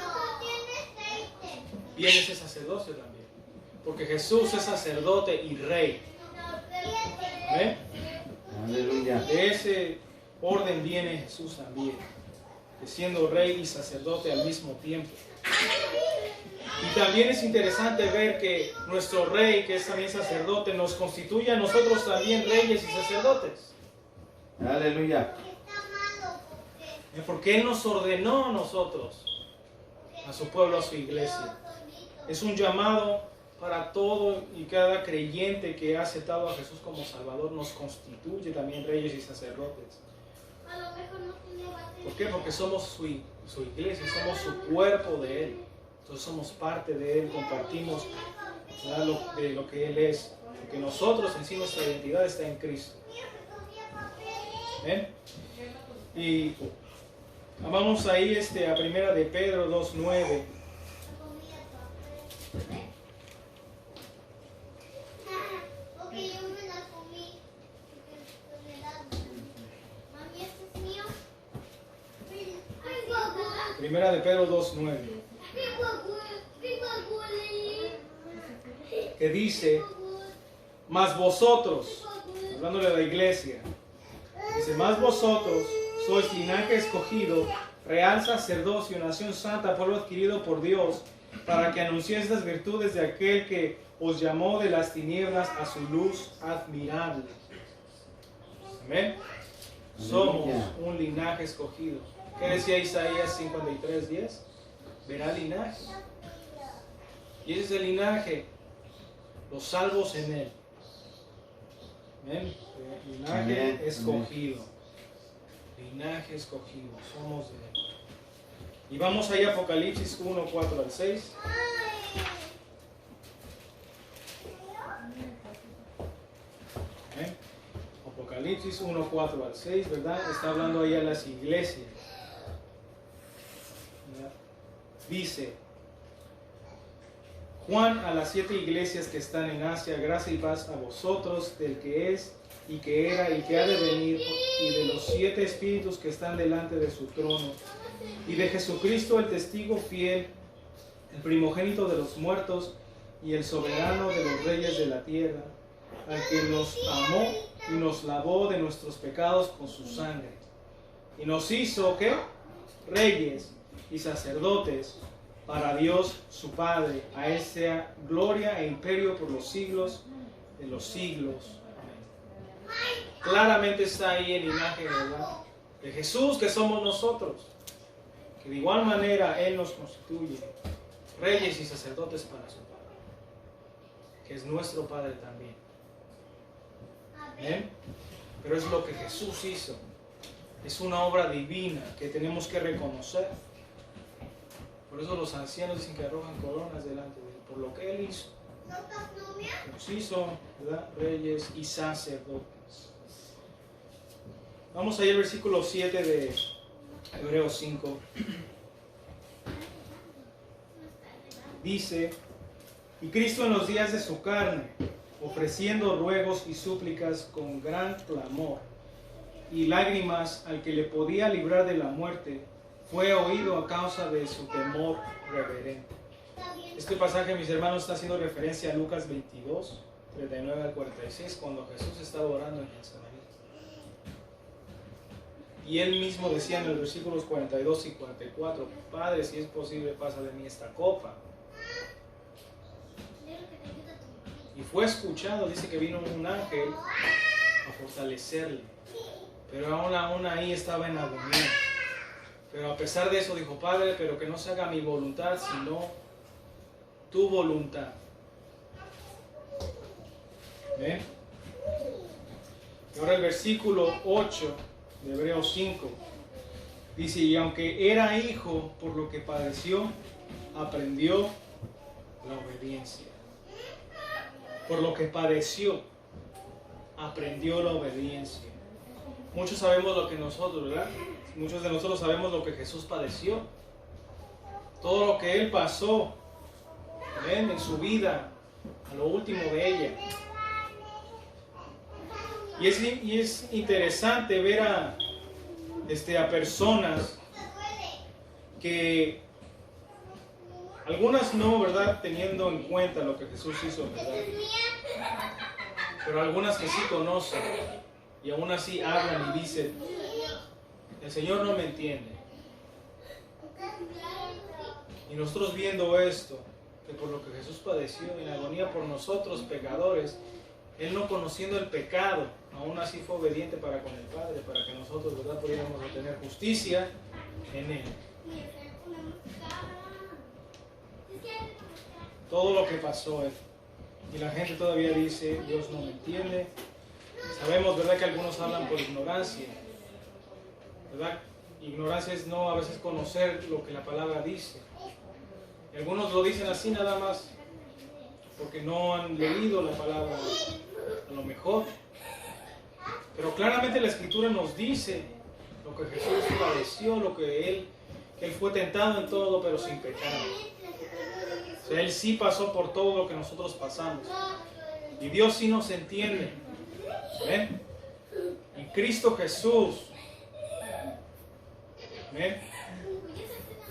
viene ese sacerdocio también. Porque Jesús es sacerdote y rey. ¿Ven? Aleluya. De ese orden viene Jesús también, siendo rey y sacerdote al mismo tiempo. Y también es interesante ver que nuestro rey, que es también sacerdote, nos constituye a nosotros también reyes y sacerdotes. Aleluya. Porque Él nos ordenó a nosotros, a su pueblo, a su iglesia. Es un llamado para todo y cada creyente que ha aceptado a Jesús como Salvador. Nos constituye también reyes y sacerdotes. ¿Por qué? Porque somos su iglesia, somos su cuerpo de Él. Entonces somos parte de Él, compartimos de lo que Él es. Porque nosotros en sí, nuestra identidad está en Cristo. ¿Ven? Y vamos ahí a primera de Pedro 2:9. Primera de Pedro 2:9, que dice: mas vosotros, hablándole a la iglesia, dice: mas vosotros sois linaje escogido, real sacerdocio, nación santa, pueblo adquirido por Dios, para que anunciéis las virtudes de aquel que os llamó de las tinieblas a su luz admirable. Amén. Somos un linaje escogido. ¿Qué decía Isaías 53:10? Verá linaje. Y ese es el linaje, los salvos en Él. ¿Ven? Linaje escogido. Linaje escogido. Somos de Él. Y vamos ahí a Apocalipsis 1:4-6. ¿Ven? Apocalipsis 1:4-6, ¿verdad? Está hablando ahí a las iglesias. Dice: Juan a las 7 iglesias que están en Asia, gracia y paz a vosotros, del que es, y que era, y que ha de venir, y de los 7 espíritus que están delante de su trono, y de Jesucristo el testigo fiel, el primogénito de los muertos, y el soberano de los reyes de la tierra, al que nos amó y nos lavó de nuestros pecados con su sangre, y nos hizo, ¿qué? Reyes y sacerdotes para Dios su Padre. A Él sea gloria e imperio por los siglos de los siglos. Amén. Claramente está ahí el linaje, ¿verdad?, de Jesús, que somos nosotros, que de igual manera Él nos constituye reyes y sacerdotes para su Padre, que es nuestro Padre también. ¿Amén? Pero es lo que Jesús hizo. Es una obra divina que tenemos que reconocer. Por eso los ancianos dicen que arrojan coronas delante de Él, por lo que Él hizo. Nos hizo, ¿verdad?, reyes y sacerdotes. Vamos a ir al versículo 7 de Hebreos 5. Dice: y Cristo en los días de su carne, ofreciendo ruegos y súplicas con gran clamor y lágrimas al que le podía librar de la muerte, fue oído a causa de su temor reverente. Este pasaje, mis hermanos, está haciendo referencia a Lucas 22, 39 al 46, cuando Jesús estaba orando en Getsemaní. Y él mismo decía en los versículos 42 y 44: Padre, si es posible, pasa de mí esta copa. Y fue escuchado, dice que vino un ángel a fortalecerle. Pero aún ahí estaba en agonía. Pero a pesar de eso dijo: Padre, pero que no se haga mi voluntad, sino tu voluntad. ¿Ven? Y ahora el versículo 8 de Hebreos 5 dice: y aunque era hijo, por lo que padeció, aprendió la obediencia. Por lo que padeció, aprendió la obediencia. Muchos sabemos lo que nosotros, ¿verdad? Muchos de nosotros sabemos lo que Jesús padeció. Todo lo que Él pasó, ¿ven?, en su vida, a lo último de ella. Y es interesante ver a personas que, algunas no, ¿verdad?, teniendo en cuenta lo que Jesús hizo, ¿verdad?, pero algunas que sí conocen y aún así hablan y dicen: el Señor no me entiende. Y nosotros viendo esto, que por lo que Jesús padeció en agonía por nosotros pecadores, Él, no conociendo el pecado, aún así fue obediente para con el Padre, para que nosotros, ¿verdad?, pudiéramos obtener justicia en Él. Todo lo que pasó Él. Y la gente todavía dice: Dios no me entiende. Sabemos, ¿verdad?, que algunos hablan por ignorancia, ¿verdad? Ignorancia es no a veces conocer lo que la palabra dice. Y algunos lo dicen así nada más, porque no han leído la palabra a lo mejor. Pero claramente la Escritura nos dice lo que Jesús padeció, lo que Él fue tentado en todo, pero sin pecado. O sea, Él sí pasó por todo lo que nosotros pasamos. Y Dios sí nos entiende. ¿Ven? En Cristo Jesús, ¿ven?,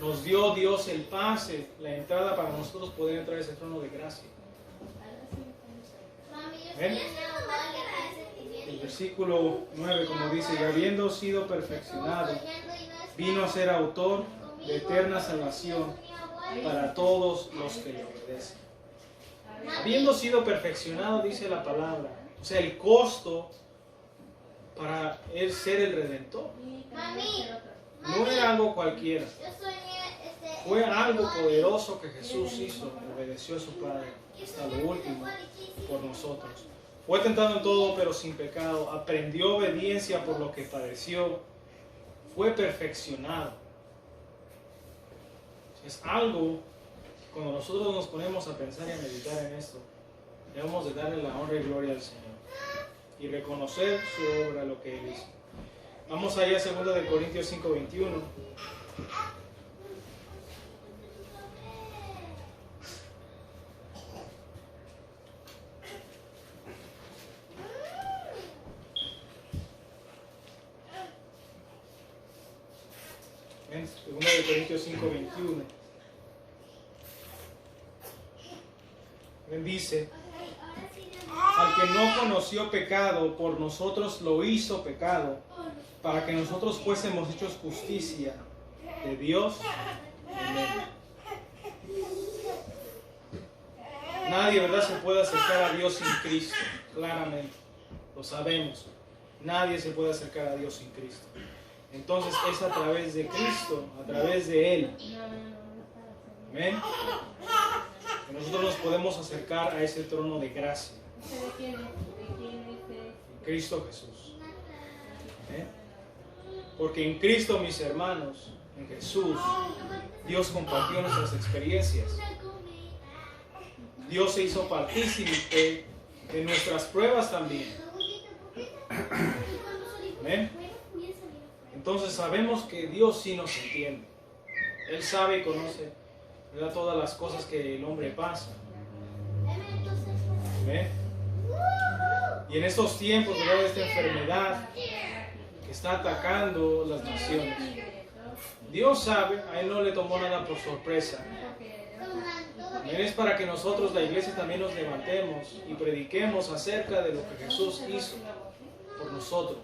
nos dio Dios el pase, la entrada para nosotros poder entrar a ese trono de gracia. ¿Ven? El versículo 9, como dice: y habiendo sido perfeccionado, vino a ser autor de eterna salvación para todos los que le obedecen. Habiendo sido perfeccionado, dice la palabra. O sea, el costo para Él ser el Redentor no era algo cualquiera. Fue algo poderoso que Jesús hizo. Obedeció a su Padre hasta lo último por nosotros. Fue tentado en todo, pero sin pecado. Aprendió obediencia por lo que padeció. Fue perfeccionado. Es algo que cuando nosotros nos ponemos a pensar y a meditar en esto, debemos de darle la honra y gloria al Señor y reconocer su obra, lo que Él hizo. Vamos allá a 2 de Corintios 5:21. En 2 de Corintios 5:21. Dice: al que no conoció pecado, por nosotros lo hizo pecado, para que nosotros fuésemos hechos justicia de Dios en Él. nadie, ¿verdad?, se puede acercar a Dios sin Cristo. Claramente, lo sabemos. Nadie se puede acercar a Dios sin Cristo. Entonces es a través de Cristo, a través de Él. Amén. Que nosotros nos podemos acercar a ese trono de gracia. En Cristo Jesús. Amén. Porque en Cristo, mis hermanos, en Jesús, Dios compartió nuestras experiencias. Dios se hizo partícipe de nuestras pruebas también. Amén. Entonces sabemos que Dios sí nos entiende. Él sabe y conoce, ¿verdad?, todas las cosas que el hombre pasa. Amén. Y en estos tiempos, ¿verdad?, de esta enfermedad que está atacando las naciones, Dios sabe, a Él no le tomó nada por sorpresa. Amén. Es para que nosotros, la iglesia, también nos levantemos y prediquemos acerca de lo que Jesús hizo por nosotros.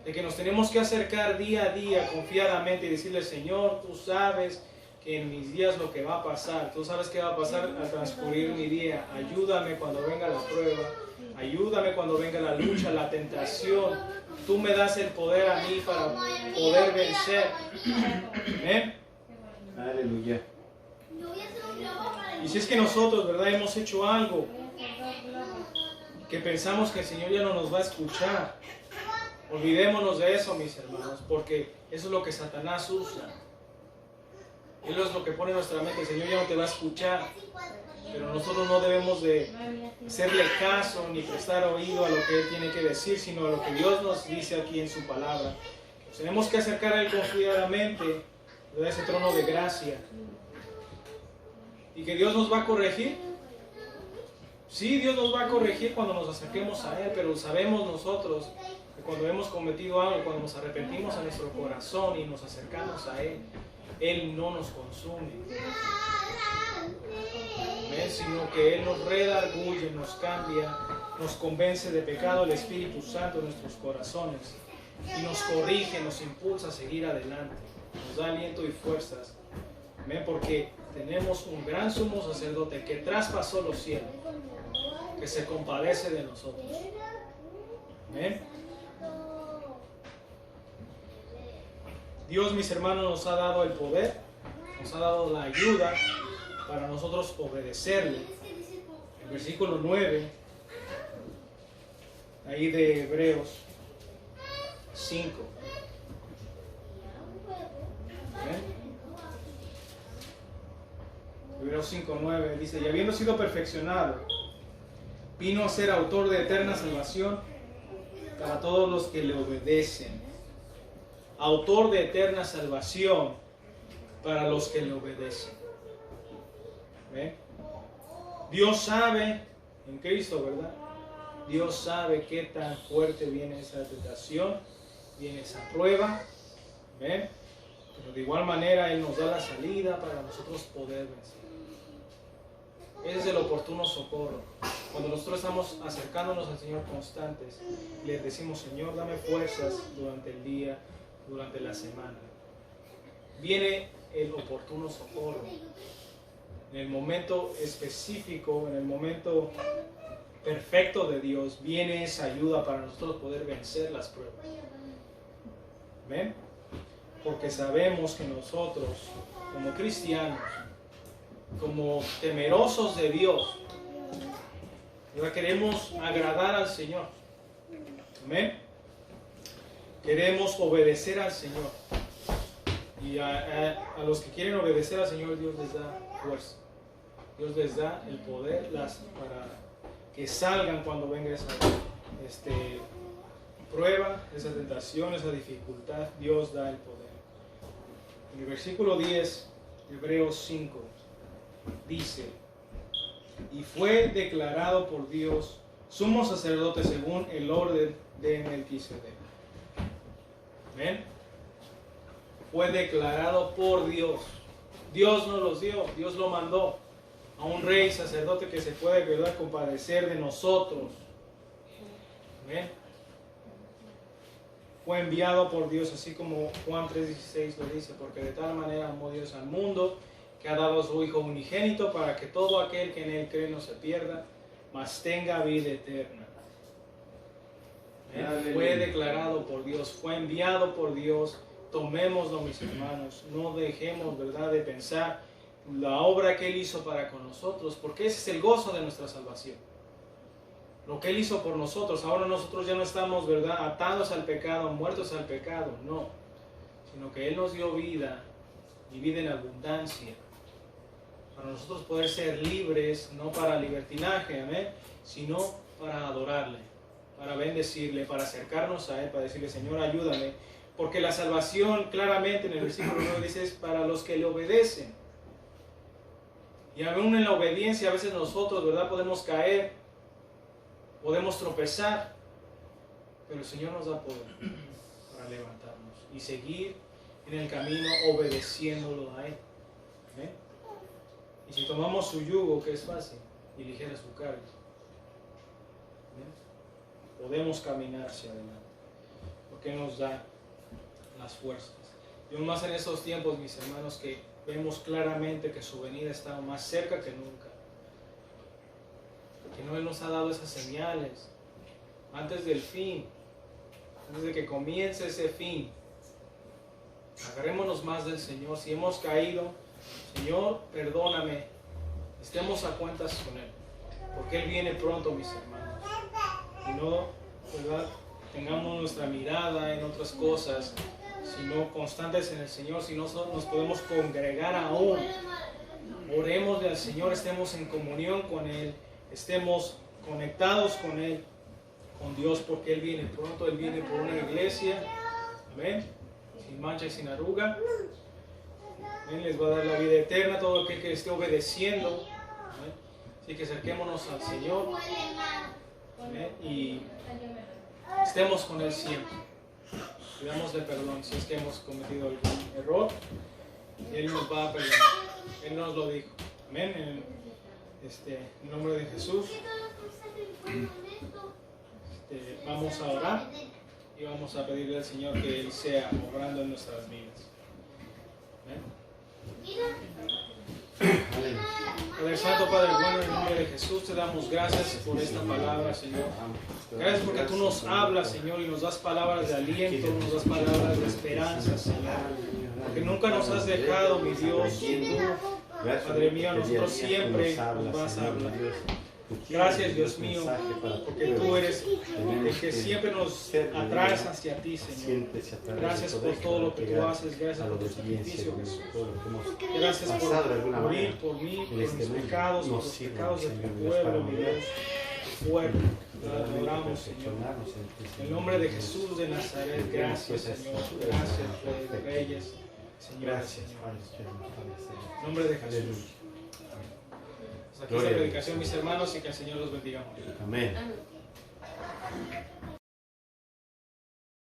De que nos tenemos que acercar día a día confiadamente y decirle: Señor, tú sabes que en mis días lo que va a pasar, tú sabes qué va a pasar al transcurrir mi día. Ayúdame cuando venga la prueba, ayúdame cuando venga la lucha, la tentación. Tú me das el poder a mí para poder vencer. ¿Amén? Aleluya. Y si es que nosotros, ¿verdad?, hemos hecho algo que pensamos que el Señor ya no nos va a escuchar, olvidémonos de eso, mis hermanos, porque eso es lo que Satanás usa. Él es lo que pone en nuestra mente: el Señor ya no te va a escuchar. Pero nosotros no debemos de hacerle caso ni prestar oído a lo que Él tiene que decir, sino a lo que Dios nos dice aquí en su palabra. Nos tenemos que acercar a Él confiadamente, a ese trono de gracia. ¿Y que Dios nos va a corregir? Sí, Dios nos va a corregir cuando nos acerquemos a Él, pero sabemos nosotros que cuando hemos cometido algo, cuando nos arrepentimos en nuestro corazón y nos acercamos a Él, Él no nos consume, sino que Él nos redarguye, nos cambia, nos convence de pecado, el Espíritu Santo en nuestros corazones, y nos corrige, nos impulsa a seguir adelante, nos da aliento y fuerzas. ¿Ven? Porque tenemos un gran sumo sacerdote que traspasó los cielos, que se compadece de nosotros. ¿Ven? Dios, mis hermanos, nos ha dado el poder, nos ha dado la ayuda para nosotros obedecerle. El versículo 9, ahí de Hebreos 5. ¿Ven? Hebreos 5:9 dice: y habiendo sido perfeccionado, vino a ser autor de eterna salvación para todos los que le obedecen. Autor de eterna salvación para los que le obedecen. ¿Ven? Dios sabe en Cristo, ¿verdad? Dios sabe qué tan fuerte viene esa tentación, viene esa prueba. ¿Ven? Pero de igual manera Él nos da la salida para nosotros poder vencer. Ese es el oportuno socorro. Cuando nosotros estamos acercándonos al Señor constantes, le decimos: Señor, dame fuerzas durante el día, durante la semana. Viene el oportuno socorro. En el momento específico, en el momento perfecto de Dios, viene esa ayuda para nosotros poder vencer las pruebas. ¿Ven? Porque sabemos que nosotros, como cristianos, como temerosos de Dios, ¿verdad?, queremos agradar al Señor. ¿Amén? Queremos obedecer al Señor. Y a los que quieren obedecer al Señor, Dios les da fuerza. Dios les da el poder para que salgan cuando venga esa prueba, esa tentación, esa dificultad. Dios da el poder. En el versículo 10, Hebreos 5, dice: y fue declarado por Dios sumo sacerdote según el orden de Melquisedec. ¿Ven? Fue declarado por Dios. Dios nos los dio, Dios lo mandó a un rey sacerdote que se puede, ¿verdad?, compadecer de nosotros. ¿Ven? Fue enviado por Dios, así como Juan 3:16 lo dice: porque de tal manera amó Dios al mundo, que ha dado a su Hijo unigénito para que todo aquel que en Él cree no se pierda, mas tenga vida eterna. Él fue declarado por Dios, fue enviado por Dios. Tomémoslo, mis hermanos, no dejemos, ¿verdad?, de pensar la obra que Él hizo para con nosotros, porque ese es el gozo de nuestra salvación. Lo que Él hizo por nosotros. Ahora nosotros ya no estamos, ¿verdad?, atados al pecado, muertos al pecado, no, sino que Él nos dio vida y vida en abundancia, para nosotros poder ser libres, no para libertinaje, amén, sino para adorarle, para bendecirle, para acercarnos a Él, para decirle, Señor, ayúdame, porque la salvación claramente en el versículo 9 dice es para los que le obedecen. Y aún en la obediencia a veces nosotros, ¿verdad?, podemos caer, podemos tropezar, pero el Señor nos da poder para levantarnos y seguir en el camino obedeciéndolo a Él. ¿Eh? Y si tomamos su yugo, que es fácil, y ligera su carga, ¿eh?, podemos caminar hacia adelante, porque Él nos da las fuerzas. Y aún más en estos tiempos, mis hermanos, que vemos claramente que su venida está más cerca que nunca, porque no Él nos ha dado esas señales antes del fin, antes de que comience ese fin. Agarrémonos más del Señor. Si hemos caído, Señor, perdóname, estemos a cuentas con Él, porque Él viene pronto, mis hermanos. Y no, ¿verdad?, tengamos nuestra mirada en otras cosas, sino constantes en el Señor. Si no nos podemos congregar aún, oremosle al Señor, estemos en comunión con Él, estemos conectados con Él, con Dios, porque Él viene pronto. Él viene por una iglesia, amén, sin mancha y sin arruga. Él les va a dar la vida eterna, todo aquel que esté obedeciendo, amén. Así que acerquémonos al Señor, amén, y estemos con Él siempre. Pidámosle perdón si es que hemos cometido algún error. Él nos va a perdonar. Él nos lo dijo. Amén. En nombre de Jesús, vamos a orar y vamos a pedirle al Señor que Él sea obrando en nuestras vidas. Amén. Padre Santo, Padre bueno, en nombre de Jesús te damos gracias por esta palabra, Señor. Gracias porque tú nos hablas, Señor, y nos das palabras de aliento, nos das palabras de esperanza, Señor. Porque nunca nos has dejado, mi Dios. Tú, Padre mío, nosotros siempre nos vas a hablar. Gracias, Dios mío, porque tú eres el que siempre nos atraes hacia ti, Señor. Gracias por todo lo que tú haces, gracias por tu sacrificio, Jesús. Gracias por morir por mí, por mis pecados, por los pecados de tu pueblo, mi Dios. Fuerte, te adoramos, Señor. En el nombre de Jesús de Nazaret, gracias, Señor. Gracias, Rey de Reyes, Señor. Gracias, en nombre de Jesús. Hasta aquí esta predicación, mis hermanos, y que el Señor los bendiga. Amén.